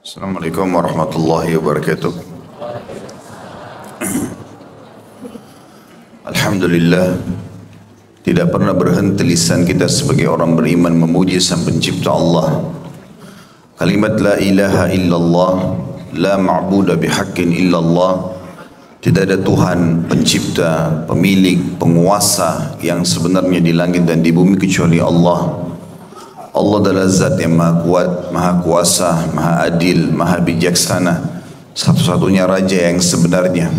Assalamualaikum warahmatullahi wabarakatuh. Alhamdulillah, tidak pernah berhenti lisan kita sebagai orang beriman memuji Sang Pencipta Allah. Kalimat la ilaha illallah, la ma'budu bihaqqin illallah. Tidak ada Tuhan, pencipta, pemilik, penguasa yang sebenarnya di langit dan di bumi kecuali Allah. Allah adalah zat yang maha kuat, maha kuasa, maha adil, maha bijaksana. Satu-satunya raja yang sebenarnya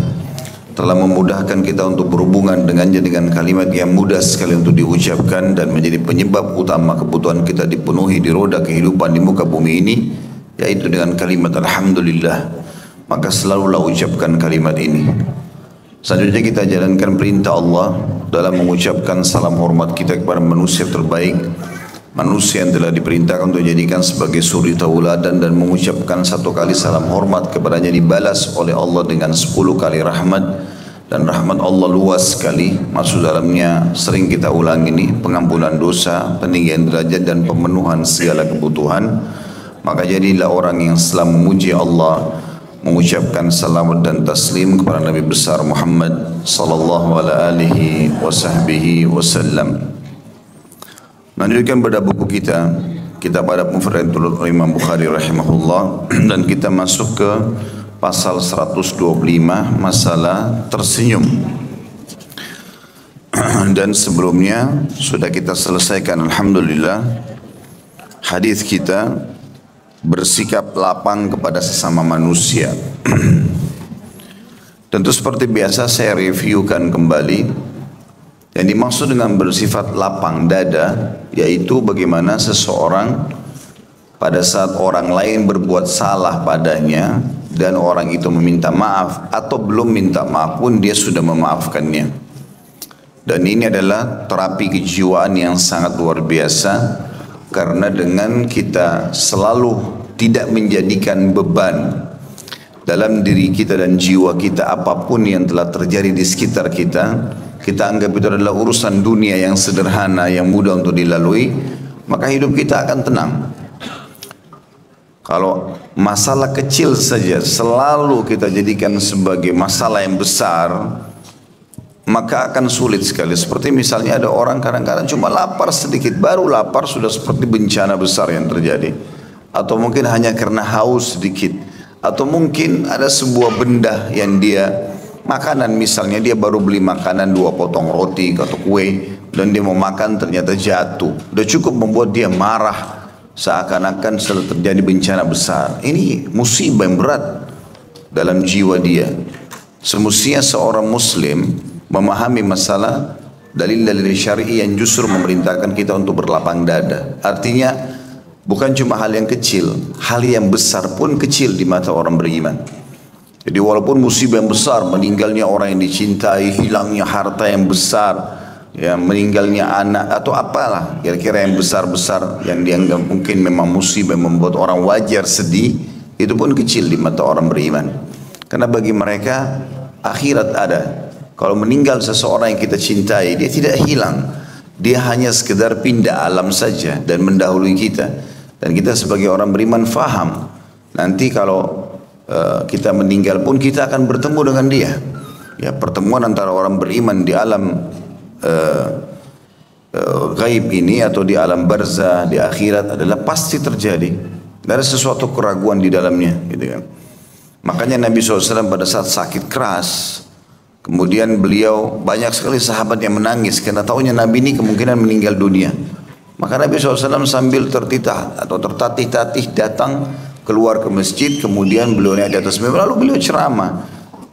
telah memudahkan kita untuk berhubungan dengannya dengan kalimat yang mudah sekali untuk diucapkan dan menjadi penyebab utama kebutuhan kita dipenuhi di roda kehidupan di muka bumi ini, yaitu dengan kalimat Alhamdulillah. Maka selalulah ucapkan kalimat ini. Selanjutnya kita jalankan perintah Allah dalam mengucapkan salam hormat kita kepada manusia terbaik, manusia yang telah diperintahkan untuk dijadikan sebagai suri tauladan, dan mengucapkan satu kali salam hormat kepadanya dibalas oleh Allah dengan 10 kali rahmat. Dan rahmat Allah luas sekali, masuk dalamnya sering kita ulang ini, pengampunan dosa, peninggian derajat dan pemenuhan segala kebutuhan. Maka jadilah orang yang selalu memuji Allah, mengucapkan salawat dan taslim kepada Nabi besar Muhammad sallallahu alaihi wasallam. Melanjutkan pada buku kita, Kitab Adab Mufrad Imam Bukhari rahimahullah, dan kita masuk ke pasal 125, masalah tersenyum. Dan sebelumnya sudah kita selesaikan alhamdulillah hadis kita bersikap lapang kepada sesama manusia. Tentu seperti biasa saya reviewkan kembali. Yang dimaksud dengan bersifat lapang dada, yaitu bagaimana seseorang pada saat orang lain berbuat salah padanya dan orang itu meminta maaf atau belum minta maaf pun dia sudah memaafkannya. Dan ini adalah terapi kejiwaan yang sangat luar biasa, karena dengan kita selalu tidak menjadikan beban dalam diri kita dan jiwa kita apapun yang telah terjadi di sekitar kita, kita anggap itu adalah urusan dunia yang sederhana, yang mudah untuk dilalui, maka hidup kita akan tenang. Kalau masalah kecil saja selalu kita jadikan sebagai masalah yang besar, maka akan sulit sekali. Seperti misalnya ada orang kadang-kadang cuma lapar sedikit, baru lapar sudah seperti bencana besar yang terjadi. Atau mungkin hanya karena haus sedikit. Atau mungkin ada sebuah benda yang dia, makanan misalnya, dia baru beli makanan 2 potong roti atau kue, dan dia mau makan ternyata jatuh. Udah cukup membuat dia marah, seakan-akan sudah terjadi bencana besar. Ini musibah yang berat dalam jiwa dia. Semestinya seorang muslim memahami masalah dalil-dalil syar'i yang justru memerintahkan kita untuk berlapang dada. Artinya bukan cuma hal yang kecil, hal yang besar pun kecil di mata orang beriman. Jadi walaupun musibah yang besar, meninggalnya orang yang dicintai, hilangnya harta yang besar, ya, meninggalnya anak atau apalah kira-kira yang besar-besar yang dianggap mungkin memang musibah yang membuat orang wajar sedih, itu pun kecil di mata orang beriman. Karena bagi mereka akhirat ada. Kalau meninggal seseorang yang kita cintai, dia tidak hilang. Dia hanya sekedar pindah alam saja dan mendahului kita. Dan kita sebagai orang beriman faham, nanti kalau kita meninggal pun kita akan bertemu dengan dia. Ya, pertemuan antara orang beriman di alam gaib ini atau di alam barzah, di akhirat adalah pasti terjadi. Tidak ada sesuatu keraguan di dalamnya, gitu kan. Makanya Nabi SAW pada saat sakit keras, kemudian beliau banyak sekali sahabat yang menangis karena tahunya Nabi ini kemungkinan meninggal dunia. Maka Nabi SAW sambil tertitah atau tertatih-tatih datang keluar ke masjid, kemudian beliau naik di atas mimbar, lalu beliau ceramah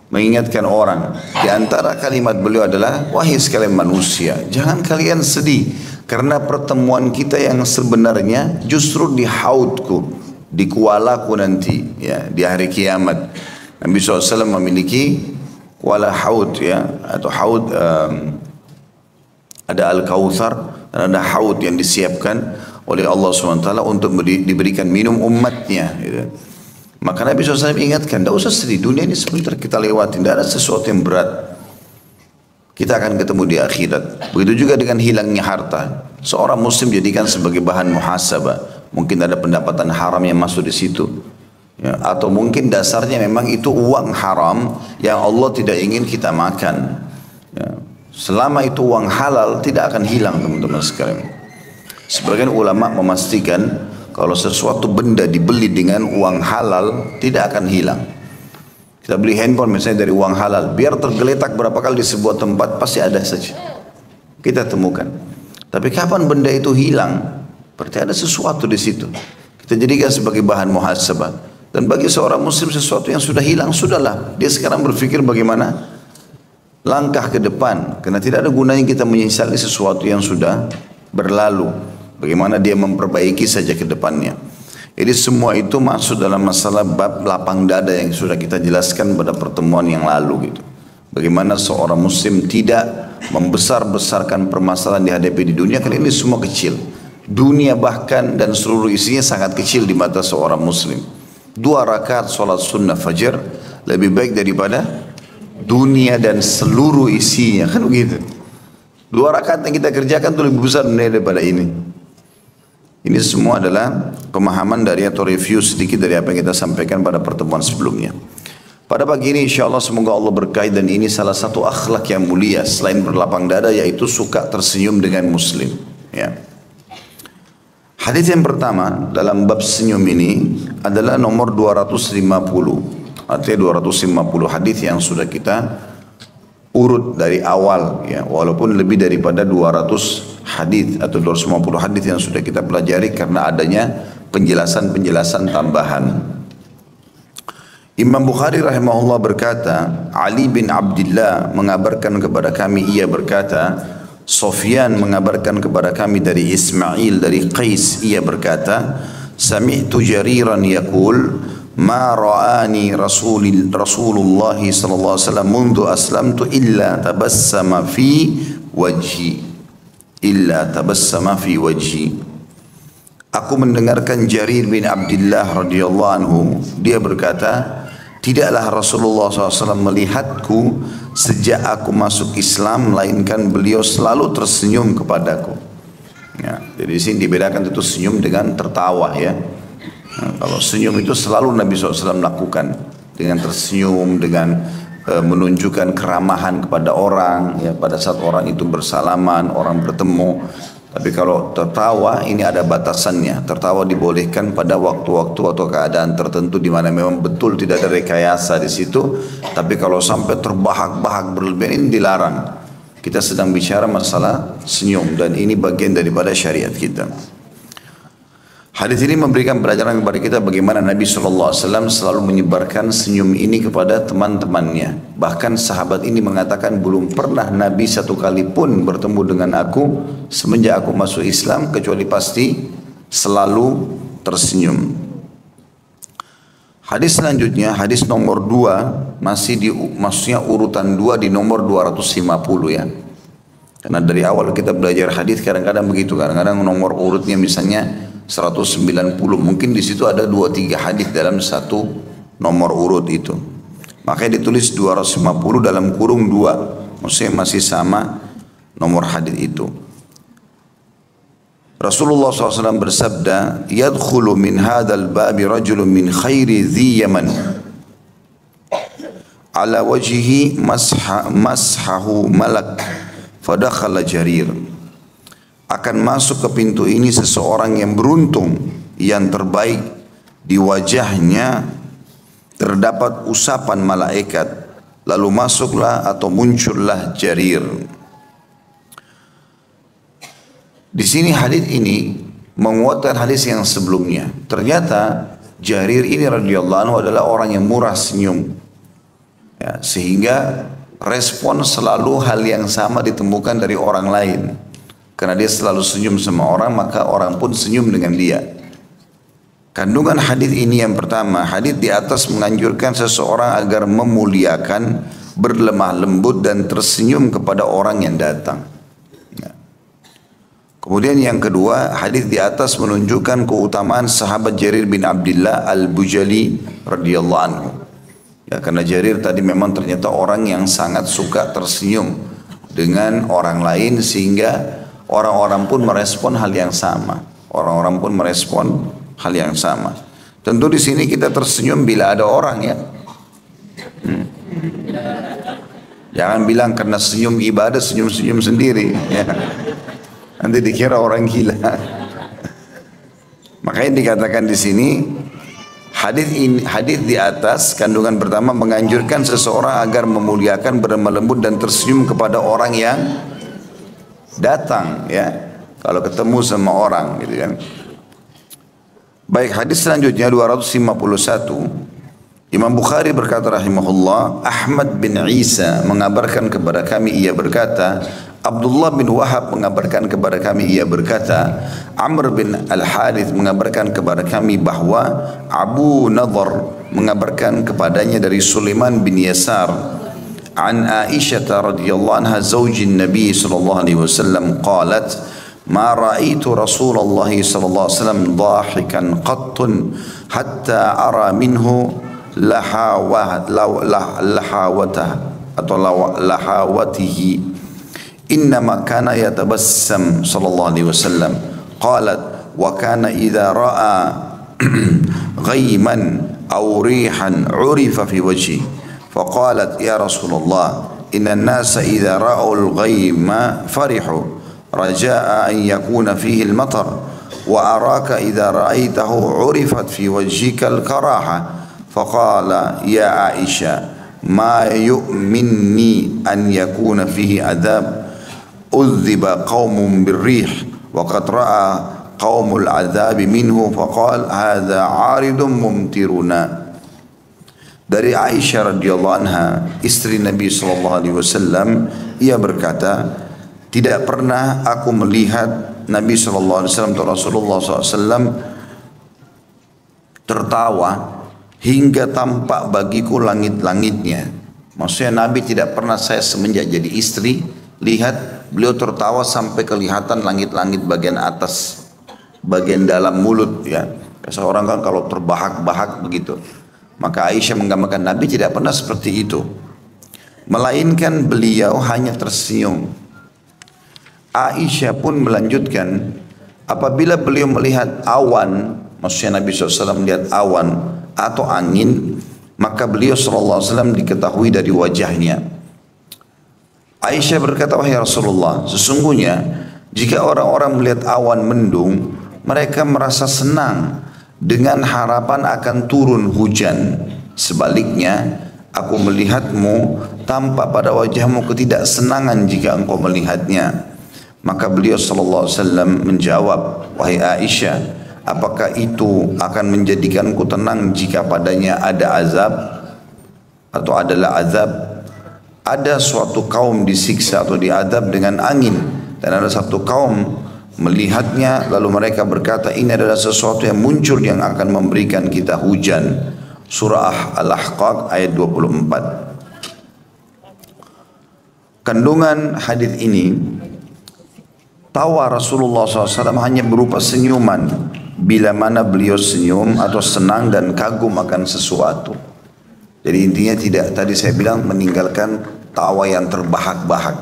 mengingatkan orang. Di antara kalimat beliau adalah, wahai sekalian manusia, jangan kalian sedih karena pertemuan kita yang sebenarnya justru di haudku, di kualaku nanti, ya, di hari kiamat. Nabi SAW memiliki kuala haud, ya, atau haud, ada al-kautsar dan ada haud yang disiapkan oleh Allah SWT untuk diberikan minum umatnya, gitu. Maka Nabi SAW ingatkan, tidak usah sedih, dunia ini sebentar kita lewatin, tidak ada sesuatu yang berat. Kita akan ketemu di akhirat. Begitu juga dengan hilangnya harta. Seorang muslim jadikan sebagai bahan muhasabah, mungkin ada pendapatan haram yang masuk di situ. Ya, atau mungkin dasarnya memang itu uang haram yang Allah tidak ingin kita makan. Ya, selama itu uang halal tidak akan hilang teman-teman sekalian. Sebagian ulama memastikan kalau sesuatu benda dibeli dengan uang halal tidak akan hilang. Kita beli handphone misalnya dari uang halal, biar tergeletak berapa kali di sebuah tempat pasti ada saja. Kita temukan. Tapi kapan benda itu hilang? Berarti ada sesuatu di situ. Kita jadikan sebagai bahan muhasabah. Dan bagi seorang muslim sesuatu yang sudah hilang, sudahlah. Dia sekarang berpikir bagaimana langkah ke depan. Karena tidak ada gunanya kita menyesali sesuatu yang sudah berlalu. Bagaimana dia memperbaiki saja ke depannya. Jadi semua itu masuk dalam masalah bab lapang dada yang sudah kita jelaskan pada pertemuan yang lalu gitu. Bagaimana seorang muslim tidak membesar-besarkan permasalahan dihadapi di dunia, karena ini semua kecil. Dunia bahkan dan seluruh isinya sangat kecil di mata seorang muslim. 2 rakaat sholat sunnah fajar lebih baik daripada dunia dan seluruh isinya, kan begitu. 2 rakaat yang kita kerjakan itu lebih besar daripada ini. Ini semua adalah pemahaman dari atau review sedikit dari apa yang kita sampaikan pada pertemuan sebelumnya. Pada pagi ini insya Allah semoga Allah berkahi, dan ini salah satu akhlak yang mulia selain berlapang dada, yaitu suka tersenyum dengan muslim. Ya. Hadis yang pertama dalam bab senyum ini adalah nomor 250. Artinya 250 hadis yang sudah kita urut dari awal, ya, walaupun lebih daripada 200 hadis atau 250 hadis yang sudah kita pelajari karena adanya penjelasan-penjelasan tambahan. Imam Bukhari rahimahullah berkata, Ali bin Abdullah mengabarkan kepada kami, ia berkata, Sufyan mengabarkan kepada kami dari Ismail dari Qais, ia berkata, sami'tu Jariran yaqul ma ra'ani Rasulullah sallallahu alaihi wasallam mundu aslamtu illa tabassama fi wajhi. Aku mendengarkan Jarir bin Abdullah radhiyallahu anhu, dia berkata, tidaklah Rasulullah SAW melihatku sejak aku masuk Islam, melainkan beliau selalu tersenyum kepadaku. Ya, jadi di sini dibedakan itu senyum dengan tertawa, ya. Nah, kalau senyum itu selalu Nabi SAW lakukan dengan tersenyum, dengan menunjukkan keramahan kepada orang, ya, pada saat orang itu bersalaman, orang bertemu. Tapi kalau tertawa ini ada batasannya. Tertawa dibolehkan pada waktu-waktu atau keadaan tertentu di mana memang betul tidak ada rekayasa di situ. Tapi kalau sampai terbahak-bahak berlebihan ini dilarang. Kita sedang bicara masalah senyum dan ini bagian daripada syariat kita. Hadis ini memberikan pelajaran kepada kita bagaimana Nabi SAW selalu menyebarkan senyum ini kepada teman-temannya. Bahkan sahabat ini mengatakan, belum pernah Nabi satu kali pun bertemu dengan aku semenjak aku masuk Islam kecuali pasti selalu tersenyum. Hadis selanjutnya, hadis nomor 2, maksudnya urutan 2 di nomor 250, ya. Karena dari awal kita belajar hadis kadang-kadang begitu, kadang-kadang nomor urutnya misalnya 190, mungkin di situ ada 2-3 hadis dalam satu nomor urut itu. Makanya ditulis 250 dalam kurung 2, maksudnya masih sama nomor hadis itu. Rasulullah SAW bersabda, yadkhulu min hadzal babi rajulun min khairi dhi Yaman ala wajhihi mashahu malak fadakhala Jarir. Akan masuk ke pintu ini seseorang yang beruntung, yang terbaik, di wajahnya terdapat usapan malaikat, lalu masuklah atau muncullah Jarir. Di sini hadis ini menguatkan hadis yang sebelumnya. Ternyata Jarir ini radhiyallahu anhu adalah orang yang murah senyum, ya, sehingga respon selalu hal yang sama ditemukan dari orang lain. Karena dia selalu senyum sama orang, maka orang pun senyum dengan dia. Kandungan hadis ini yang pertama, hadis di atas menganjurkan seseorang agar memuliakan, berlemah lembut dan tersenyum kepada orang yang datang. Kemudian yang kedua, hadis di atas menunjukkan keutamaan sahabat Jarir bin Abdullah al-Bujali radhiyallahu anhu. Ya, karena Jarir tadi memang ternyata orang yang sangat suka tersenyum dengan orang lain, sehingga orang-orang pun merespon hal yang sama. Orang-orang pun merespon hal yang sama. Tentu di sini kita tersenyum bila ada orang ya. Jangan bilang karena senyum ibadah senyum-senyum sendiri ya. Nanti dikira orang gila. Makanya dikatakan di sini hadis di atas kandungan pertama menganjurkan seseorang agar memuliakan, berlemah lembut dan tersenyum kepada orang yang datang ya. Kalau ketemu sama orang gitu kan. Baik, hadis selanjutnya 251. Imam Bukhari berkata rahimahullah, Ahmad bin Isa mengabarkan kepada kami, ia berkata, Abdullah bin Wahab mengabarkan kepada kami, ia berkata, Amr bin Al-Harith mengabarkan kepada kami bahwa Abu Nadhr mengabarkan kepadanya dari Sulaiman bin Yasar an Aisyah radhiyallahu anha zaujin Nabi sallallahu alaihi wasallam qalat ma ra'aitu Rasulullah sallallahu alaihi wasallam dhahikan qattun hatta ara minhu lahawatah atau lahawatihi innama kana yatabassam sallallahu alaihi wasallam qalat wa kana idza ra'a ghayman aw rihan urifa fi wajhi faqalat ya Rasulullah inna an-nasa idza ra'u al-ghayma farihu raja'a an yakuna fihi al-matar wa araka idza ra'aytahu urifat fi wajhika al-karaha فقال يا عائشة ما يؤمنني أن يكون فيه عذاب أذب قوم بالريح وقد رأى قوم العذاب منه فقال هذا عارض ممطرنا. Dari Aisyah radhiyallahu anha, istri Nabi sallallahu alaihi wasallam, ia berkata, tidak pernah aku melihat Nabi sallallahu alaihi wasallam atau Rasulullah sallallahu alaihi wasallam tertawa hingga tampak bagiku langit-langitnya. Maksudnya Nabi tidak pernah saya semenjak jadi istri lihat beliau tertawa sampai kelihatan langit-langit bagian atas, bagian dalam mulut ya. Seorang kan kalau terbahak-bahak begitu. Maka Aisyah menggambarkan Nabi tidak pernah seperti itu. Melainkan beliau hanya tersenyum. Aisyah pun melanjutkan, apabila beliau melihat awan, maksudnya Nabi SAW melihat awan atau angin, maka beliau SAW diketahui dari wajahnya. Aisyah berkata, wahai Rasulullah, sesungguhnya jika orang-orang melihat awan mendung, mereka merasa senang dengan harapan akan turun hujan. Sebaliknya, aku melihatmu tampak pada wajahmu ketidaksenangan jika engkau melihatnya. Maka beliau SAW menjawab, wahai Aisyah, apakah itu akan menjadikanku tenang jika padanya ada azab atau adalah azab? Ada suatu kaum disiksa atau diazab dengan angin, dan ada satu kaum melihatnya lalu mereka berkata ini adalah sesuatu yang muncul yang akan memberikan kita hujan. Surah Al-Ahqaf ayat 24. Kandungan hadis ini, tawa Rasulullah SAW hanya berupa senyuman bila mana beliau senyum atau senang dan kagum akan sesuatu. Jadi intinya tidak, tadi saya bilang meninggalkan tawa yang terbahak-bahak.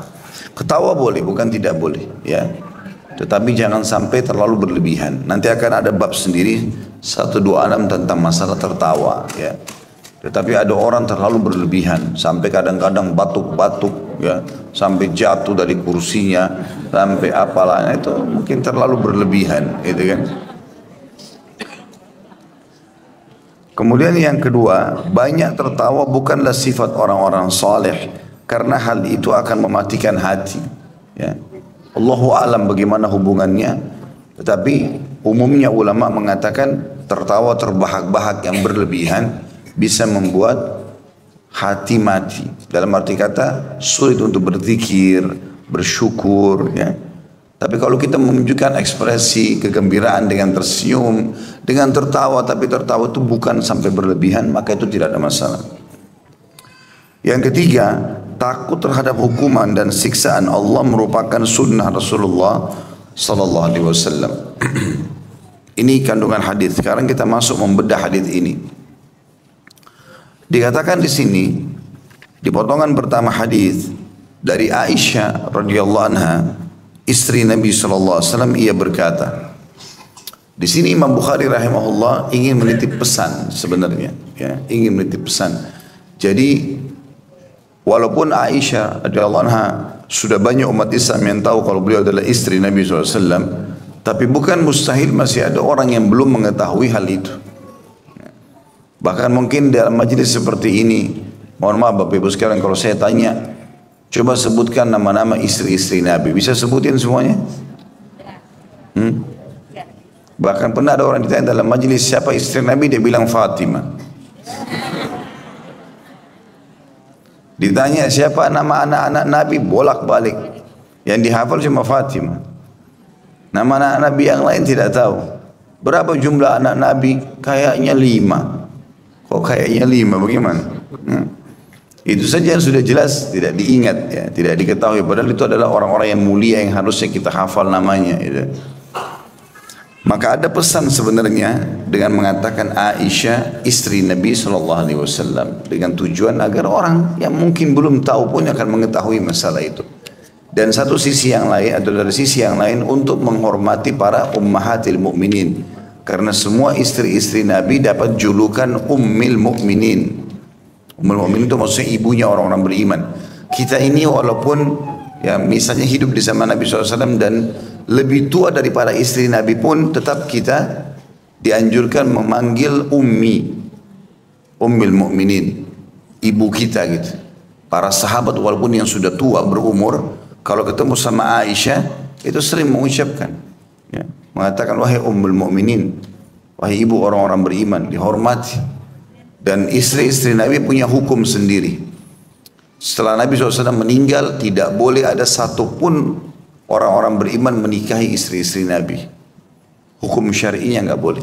Ketawa boleh, bukan tidak boleh ya. Tetapi jangan sampai terlalu berlebihan. Nanti akan ada bab sendiri 126 tentang masalah tertawa ya. Tetapi ada orang terlalu berlebihan sampai kadang-kadang batuk-batuk ya, sampai jatuh dari kursinya, sampai apalah, itu mungkin terlalu berlebihan gitu kan. Kemudian yang kedua, banyak tertawa bukanlah sifat orang-orang saleh, karena hal itu akan mematikan hati. Ya. Allahu a'lam bagaimana hubungannya, tetapi umumnya ulama mengatakan tertawa terbahak-bahak yang berlebihan bisa membuat hati mati. Dalam arti kata sulit untuk berzikir, bersyukur. Ya. Tapi kalau kita menunjukkan ekspresi kegembiraan dengan tersenyum, dengan tertawa, tapi tertawa itu bukan sampai berlebihan, maka itu tidak ada masalah. Yang ketiga, takut terhadap hukuman dan siksaan Allah merupakan sunnah Rasulullah Sallallahu Alaihi Wasallam. Ini kandungan hadis. Sekarang kita masuk membedah hadis ini. Dikatakan di sini, di potongan pertama hadis dari Aisyah radhiyallahu anha, istri Nabi SAW, ia berkata, Di sini Imam Bukhari rahimahullah ingin menitip pesan sebenarnya, ya, ingin menitip pesan. Jadi walaupun Aisyah radhiyallahu anha sudah banyak umat Islam yang tahu kalau beliau adalah istri Nabi SAW, tapi bukan mustahil masih ada orang yang belum mengetahui hal itu. Bahkan mungkin dalam majelis seperti ini, mohon maaf Bapak Ibu sekalian kalau saya tanya, coba sebutkan nama-nama istri-istri Nabi, bisa sebutin semuanya? Bahkan pernah ada orang ditanya dalam majelis siapa istri Nabi, dia bilang Fatimah. Ditanya siapa nama anak-anak Nabi, bolak-balik. Yang dihafal cuma Fatimah. Nama anak Nabi yang lain tidak tahu. Berapa jumlah anak Nabi? Kayaknya 5. Kok kayaknya 5? Bagaimana? Itu saja yang sudah jelas tidak diingat, ya, tidak diketahui. Padahal itu adalah orang-orang yang mulia yang harusnya kita hafal namanya. Gitu. Maka ada pesan sebenarnya dengan mengatakan Aisyah istri Nabi SAW dengan tujuan agar orang yang mungkin belum tahu pun akan mengetahui masalah itu. Dan satu sisi yang lain atau dari sisi yang lain untuk menghormati para ummahatil mukminin, karena semua istri-istri Nabi dapat julukan Ummil Mukminin. Ummul Mukminin itu maksudnya ibunya orang-orang beriman. Kita ini walaupun ya misalnya hidup di zaman Nabi SAW dan lebih tua daripada istri Nabi pun tetap kita dianjurkan memanggil Ummi, Ummul Mukminin, ibu kita gitu. Para sahabat walaupun yang sudah tua berumur, kalau ketemu sama Aisyah itu sering mengucapkan, ya, mengatakan wahai Ummul Mukminin, wahai ibu orang-orang beriman, dihormati. Dan istri-istri Nabi punya hukum sendiri. Setelah Nabi SAW meninggal, tidak boleh ada satupun orang-orang beriman menikahi istri-istri Nabi. Hukum syar'inya nggak boleh.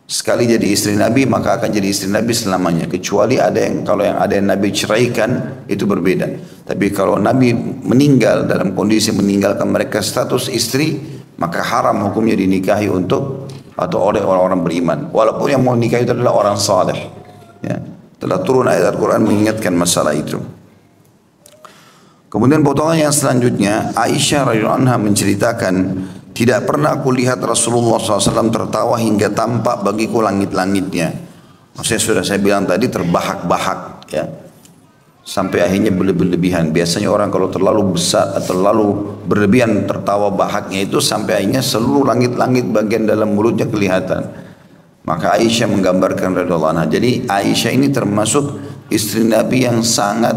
Sekali jadi istri Nabi maka akan jadi istri Nabi selamanya. Kecuali ada yang kalau yang ada yang Nabi ceraikan itu berbeda. Tapi kalau Nabi meninggal dalam kondisi meninggalkan mereka status istri, maka haram hukumnya dinikahi untuk atau oleh orang-orang beriman. Walaupun yang mau nikah itu adalah orang saleh. Ya, telah turun ayat Al-Quran mengingatkan masalah itu. Kemudian potongan yang selanjutnya, Aisyah radhiyallahu anha menceritakan, tidak pernah aku lihat Rasulullah SAW tertawa hingga tampak bagiku langit-langitnya. Maksudnya sudah saya bilang tadi terbahak-bahak, ya, sampai akhirnya berlebihan. Biasanya orang kalau terlalu besar atau terlalu berlebihan tertawa bahaknya itu sampai akhirnya seluruh langit-langit bagian dalam mulutnya kelihatan. Maka Aisyah menggambarkan radhiyallahu anha. Jadi Aisyah ini termasuk istri Nabi yang sangat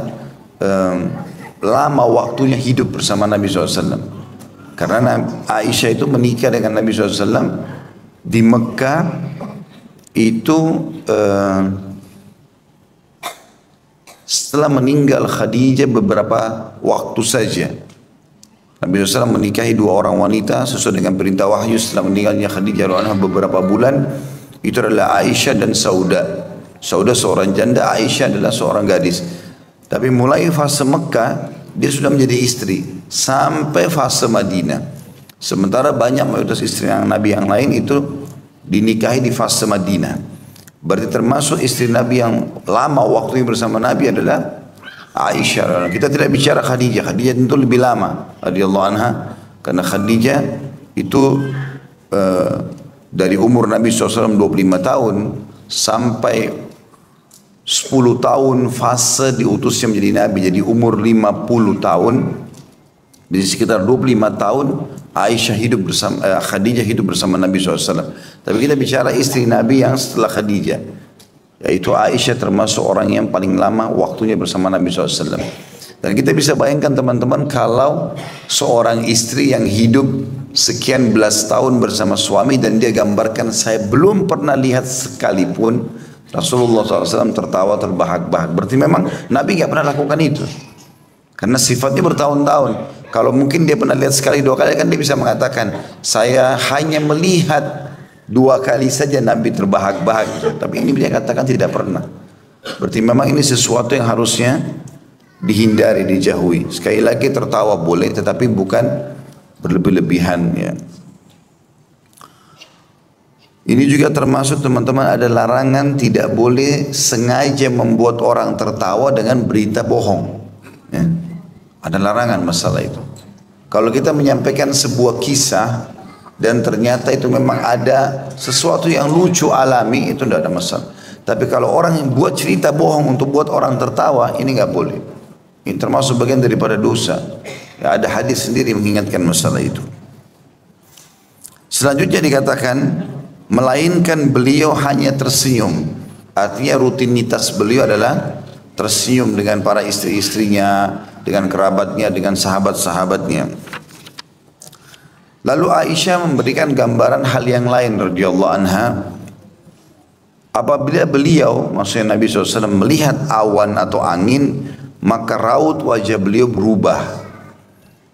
lama waktunya hidup bersama Nabi SAW. Karena Aisyah itu menikah dengan Nabi SAW di Mekah itu setelah meninggal Khadijah beberapa waktu saja. Nabi SAW menikahi 2 orang wanita sesuai dengan perintah wahyu setelah meninggalnya Khadijah radhiyallahu anha beberapa bulan. Itu adalah Aisyah dan Sauda. Sauda seorang janda, Aisyah adalah seorang gadis. Tapi mulai fase Mekah dia sudah menjadi istri sampai fase Madinah. Sementara banyak mayoritas istri yang Nabi yang lain itu dinikahi di fase Madinah. Berarti termasuk istri Nabi yang lama waktunya bersama Nabi adalah Aisyah. Kita tidak bicara Khadijah. Khadijah tentu lebih lama radhiyallahu anha, karena Khadijah itu dari umur Nabi SAW 25 tahun sampai 10 tahun fase diutusnya menjadi Nabi. Jadi umur 50 tahun, di sekitar 25 tahun Aisyah hidup bersama Khadijah hidup bersama Nabi SAW. Tapi kita bicara istri Nabi yang setelah Khadijah, yaitu Aisyah termasuk orang yang paling lama waktunya bersama Nabi SAW. Dan kita bisa bayangkan teman-teman kalau seorang istri yang hidup sekian belas tahun bersama suami dan dia gambarkan, saya belum pernah lihat sekalipun Rasulullah SAW tertawa terbahak-bahak. Berarti memang Nabi nggak pernah lakukan itu. Karena sifatnya bertahun-tahun. Kalau mungkin dia pernah lihat sekali 2 kali kan dia bisa mengatakan, saya hanya melihat 2 kali saja Nabi terbahak-bahak. Tapi ini dia katakan tidak pernah. Berarti memang ini sesuatu yang harusnya dihindari, dijauhi. Sekali lagi tertawa boleh tetapi bukan berlebih-lebihan, ya. Ini juga termasuk teman-teman ada larangan tidak boleh sengaja membuat orang tertawa dengan berita bohong, ya. Ada larangan masalah itu. Kalau kita menyampaikan sebuah kisah dan ternyata itu memang ada sesuatu yang lucu alami, itu tidak ada masalah. Tapi kalau orang yang buat cerita bohong untuk buat orang tertawa, ini nggak boleh. Ini termasuk bagian daripada dosa. Ya, ada hadis sendiri mengingatkan masalah itu. Selanjutnya dikatakan, melainkan beliau hanya tersenyum. Artinya rutinitas beliau adalah tersenyum dengan para istri-istrinya, dengan kerabatnya, dengan sahabat-sahabatnya. Lalu Aisyah memberikan gambaran hal yang lain radhiyallahu anha. Apabila beliau, maksudnya Nabi SAW, melihat awan atau angin, maka raut wajah beliau berubah.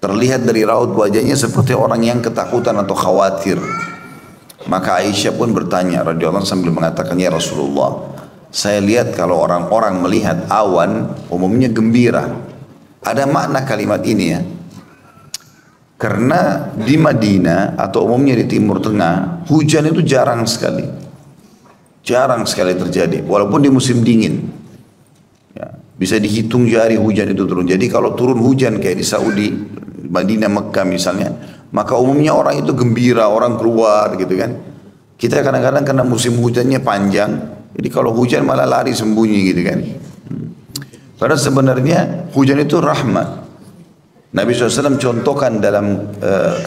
Terlihat dari raut wajahnya seperti orang yang ketakutan atau khawatir. Maka Aisyah pun bertanya radhiyallahu anha sambil mengatakan, ya Rasulullah, saya lihat kalau orang-orang melihat awan umumnya gembira. Ada makna kalimat ini ya. Karena di Madinah atau umumnya di Timur Tengah, hujan itu jarang sekali. Jarang sekali terjadi, walaupun di musim dingin. Ya, bisa dihitung jari hujan itu turun. Jadi kalau turun hujan kayak di Saudi, Madinah, Mekah misalnya, maka umumnya orang itu gembira, orang keluar gitu kan. Kita kadang-kadang karena musim hujannya panjang, jadi kalau hujan malah lari sembunyi gitu kan. Padahal sebenarnya hujan itu rahmat. Nabi SAW contohkan dalam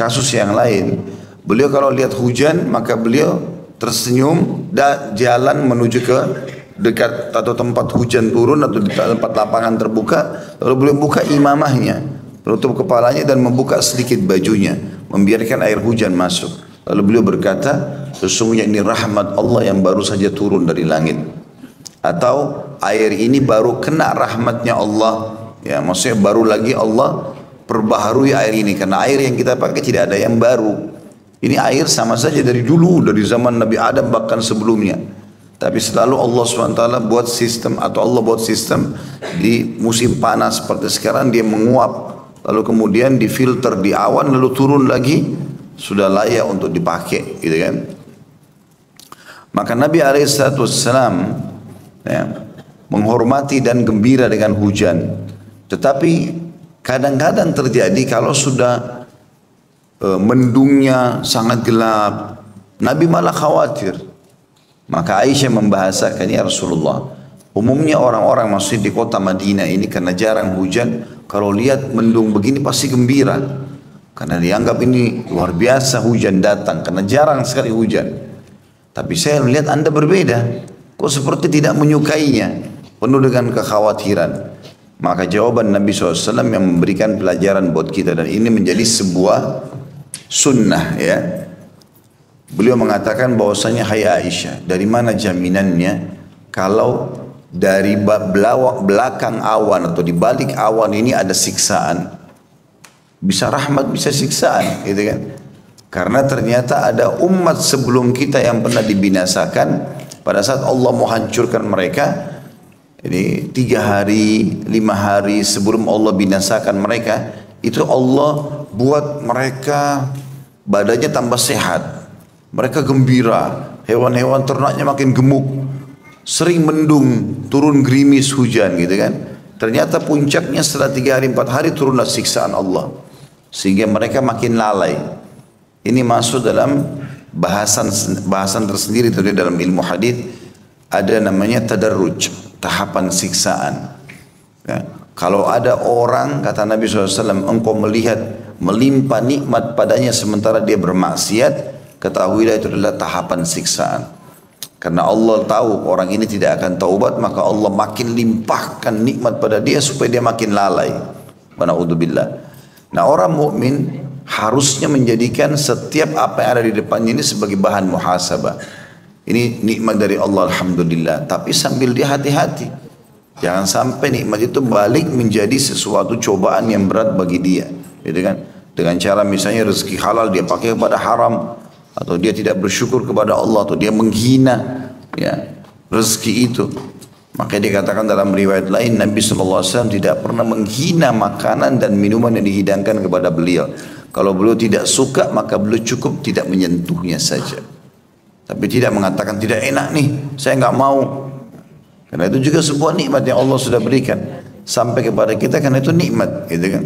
kasus yang lain. Beliau kalau lihat hujan maka beliau tersenyum dan jalan menuju ke dekat atau tempat hujan turun atau di tempat lapangan terbuka. Lalu beliau buka imamahnya, menutup kepalanya dan membuka sedikit bajunya, membiarkan air hujan masuk. Lalu beliau berkata, sesungguhnya ini rahmat Allah yang baru saja turun dari langit. Atau air ini baru kena rahmatnya Allah. Ya, maksudnya baru lagi Allah perbaharui air ini. Karena air yang kita pakai tidak ada yang baru. Ini air sama saja dari dulu, dari zaman Nabi Adam bahkan sebelumnya. Tapi selalu Allah SWT buat sistem, atau Allah buat sistem di musim panas seperti sekarang dia menguap. Lalu kemudian difilter di awan lalu turun lagi. Sudah layak untuk dipakai gitu kan. Maka Nabi SAW ya, menghormati dan gembira dengan hujan. Tetapi kadang-kadang terjadi kalau sudah mendungnya sangat gelap, Nabi malah khawatir. Maka Aisyah membahasakan, ya Rasulullah, umumnya orang-orang masih di kota Madinah ini karena jarang hujan, kalau lihat mendung begini pasti gembira. Karena dianggap ini luar biasa hujan datang, karena jarang sekali hujan. Tapi saya melihat Anda berbeda, kok seperti tidak menyukainya, penuh dengan kekhawatiran. Maka jawaban Nabi SAW yang memberikan pelajaran buat kita, dan ini menjadi sebuah sunnah ya. Beliau mengatakan bahwasanya, hai Aisyah, dari mana jaminannya kalau dari belakang awan atau di balik awan ini ada siksaan? Bisa rahmat, bisa siksaan gitu kan. Karena ternyata ada umat sebelum kita yang pernah dibinasakan. Pada saat Allah mau hancurkan mereka, ini 3 hari, 5 hari sebelum Allah binasakan mereka, itu Allah buat mereka badannya tambah sehat. Mereka gembira, hewan-hewan ternaknya makin gemuk, sering mendung, turun gerimis hujan gitu kan. Ternyata puncaknya setelah 3 hari 4 hari turunlah siksaan Allah, sehingga mereka makin lalai. Ini masuk dalam bahasan tersendiri tadi dalam ilmu hadis, ada namanya tadarruj, tahapan siksaan ya. Kalau ada orang, kata Nabi SAW, engkau melihat melimpah nikmat padanya sementara dia bermaksiat, ketahuilah itu adalah tahapan siksaan. Karena Allah tahu orang ini tidak akan taubat, maka Allah makin limpahkan nikmat pada dia supaya dia makin lalai. Na'udzubillah. Nah, orang mukmin harusnya menjadikan setiap apa yang ada di depannya ini sebagai bahan muhasabah. Ini nikmat dari Allah, alhamdulillah. Tapi sambil dia hati-hati, jangan sampai nikmat itu balik menjadi sesuatu cobaan yang berat bagi dia, gitu kan? Dengan cara misalnya rezeki halal dia pakai kepada haram, atau dia tidak bersyukur kepada Allah, atau dia menghina ya rezeki itu. Maka dikatakan dalam riwayat lain, Nabi SAW tidak pernah menghina makanan dan minuman yang dihidangkan kepada beliau. Kalau beliau tidak suka, maka beliau cukup tidak menyentuhnya saja. Tapi tidak mengatakan tidak enak nih, saya nggak mau. Karena itu juga sebuah nikmat yang Allah sudah berikan sampai kepada kita, karena itu nikmat, gitu kan.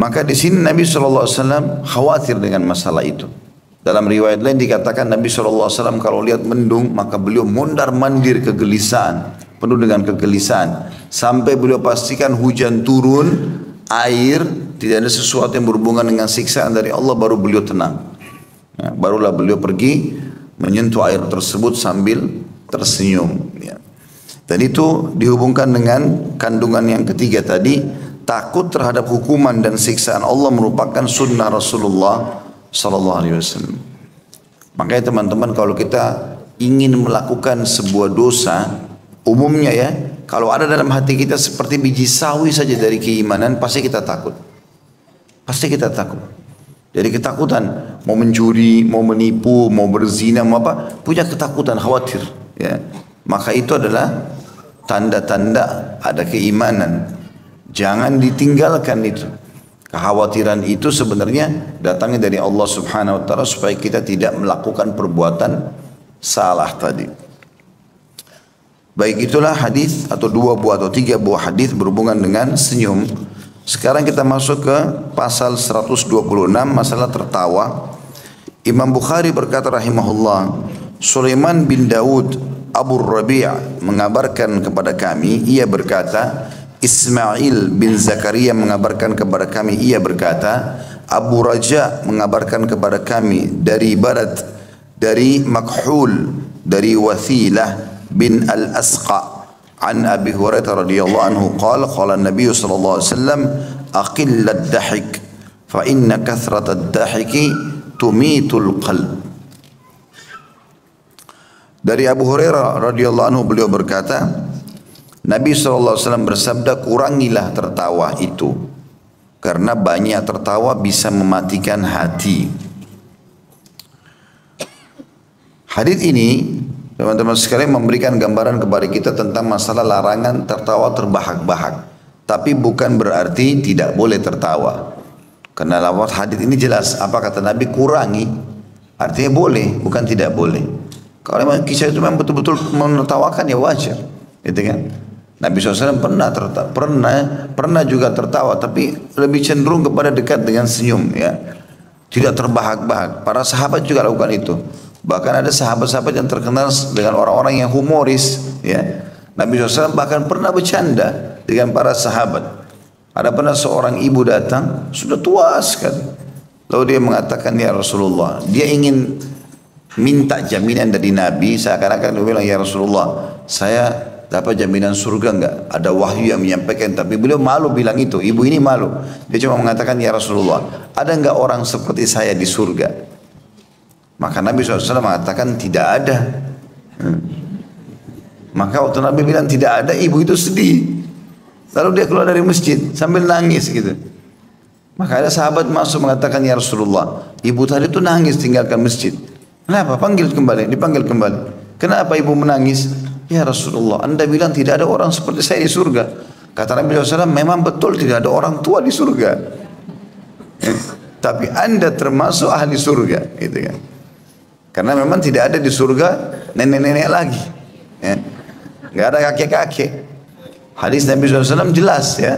Maka di sini Nabi SAW khawatir dengan masalah itu. Dalam riwayat lain dikatakan Nabi SAW kalau lihat mendung maka beliau mondar-mandir kegelisahan, penuh dengan kegelisahan. Sampai beliau pastikan hujan turun, air, tidak ada sesuatu yang berhubungan dengan siksaan dari Allah, baru beliau tenang. Ya, barulah beliau pergi menyentuh air tersebut sambil tersenyum. Ya. Dan itu dihubungkan dengan kandungan yang ketiga tadi, takut terhadap hukuman dan siksaan Allah merupakan sunnah Rasulullah Sallallahu Alaihi Wasallam. Makanya teman-teman, kalau kita ingin melakukan sebuah dosa, umumnya ya, kalau ada dalam hati kita seperti biji sawi saja dari keimanan, pasti kita takut. Pasti kita takut. Jadi ketakutan, mau mencuri, mau menipu, mau berzina, mau apa, punya ketakutan, khawatir. Ya. Maka itu adalah tanda-tanda ada keimanan. Jangan ditinggalkan itu. Kekhawatiran itu sebenarnya datangnya dari Allah Subhanahu wa taala supaya kita tidak melakukan perbuatan salah tadi. Baik, itulah hadis atau 2 buah atau 3 buah hadis berhubungan dengan senyum. Sekarang kita masuk ke pasal 126, masalah tertawa. Imam Bukhari berkata rahimahullah, Sulaiman bin Daud Abu Rabi' mengabarkan kepada kami, ia berkata, Ismail bin Zakaria mengabarkan kepada kami, ia berkata, Abu Raja mengabarkan kepada kami dari Barat, dari Makhul, dari Wathilah bin Al-Asqa, an Abi Hurairah radhiyallahu anhu qala qala Nabi sallallahu alaihi wasallam aqillat dahik fa inna kathratad dahiki tumitul qalb. Dari Abu Hurairah radhiyallahu anhu beliau berkata, Nabi SAW bersabda, kurangilah tertawa itu, karena banyak tertawa bisa mematikan hati. Hadits ini teman-teman sekalian memberikan gambaran kepada kita tentang masalah larangan tertawa terbahak-bahak. Tapi bukan berarti tidak boleh tertawa. Karena lafaz hadits ini jelas, apa kata Nabi, kurangi. Artinya boleh, bukan tidak boleh. Kalau memang kisah itu memang betul-betul menertawakan ya wajar. Gitu kan? Nabi SAW pernah juga tertawa, tapi lebih cenderung kepada dekat dengan senyum, ya, tidak terbahak-bahak. Para sahabat juga lakukan itu. Bahkan ada sahabat-sahabat yang terkenal dengan orang-orang yang humoris, ya. Nabi SAW bahkan pernah bercanda dengan para sahabat. Ada pernah seorang ibu datang, sudah tua sekali, lalu dia mengatakan, ya Rasulullah, dia ingin minta jaminan dari Nabi. Seakan-akan dia bilang, ya Rasulullah, saya dapat jaminan surga enggak? Ada wahyu yang menyampaikan, tapi beliau malu bilang itu. Ibu ini malu. Dia cuma mengatakan, ya Rasulullah, ada enggak orang seperti saya di surga? Maka Nabi SAW mengatakan tidak ada. Maka waktu Nabi bilang tidak ada, ibu itu sedih. Lalu dia keluar dari masjid sambil nangis gitu. Maka ada sahabat masuk mengatakan, ya Rasulullah, ibu tadi itu nangis tinggalkan masjid. Kenapa? Panggil kembali, dipanggil kembali. Kenapa ibu menangis? Ya Rasulullah, Anda bilang tidak ada orang seperti saya di surga. Kata Nabi SAW, memang betul tidak ada orang tua di surga. Tapi Anda termasuk ahli surga. Gitu kan. Karena memang tidak ada di surga nenek-nenek lagi. Nggak ada kakek-kakek. Hadis Nabi SAW jelas ya,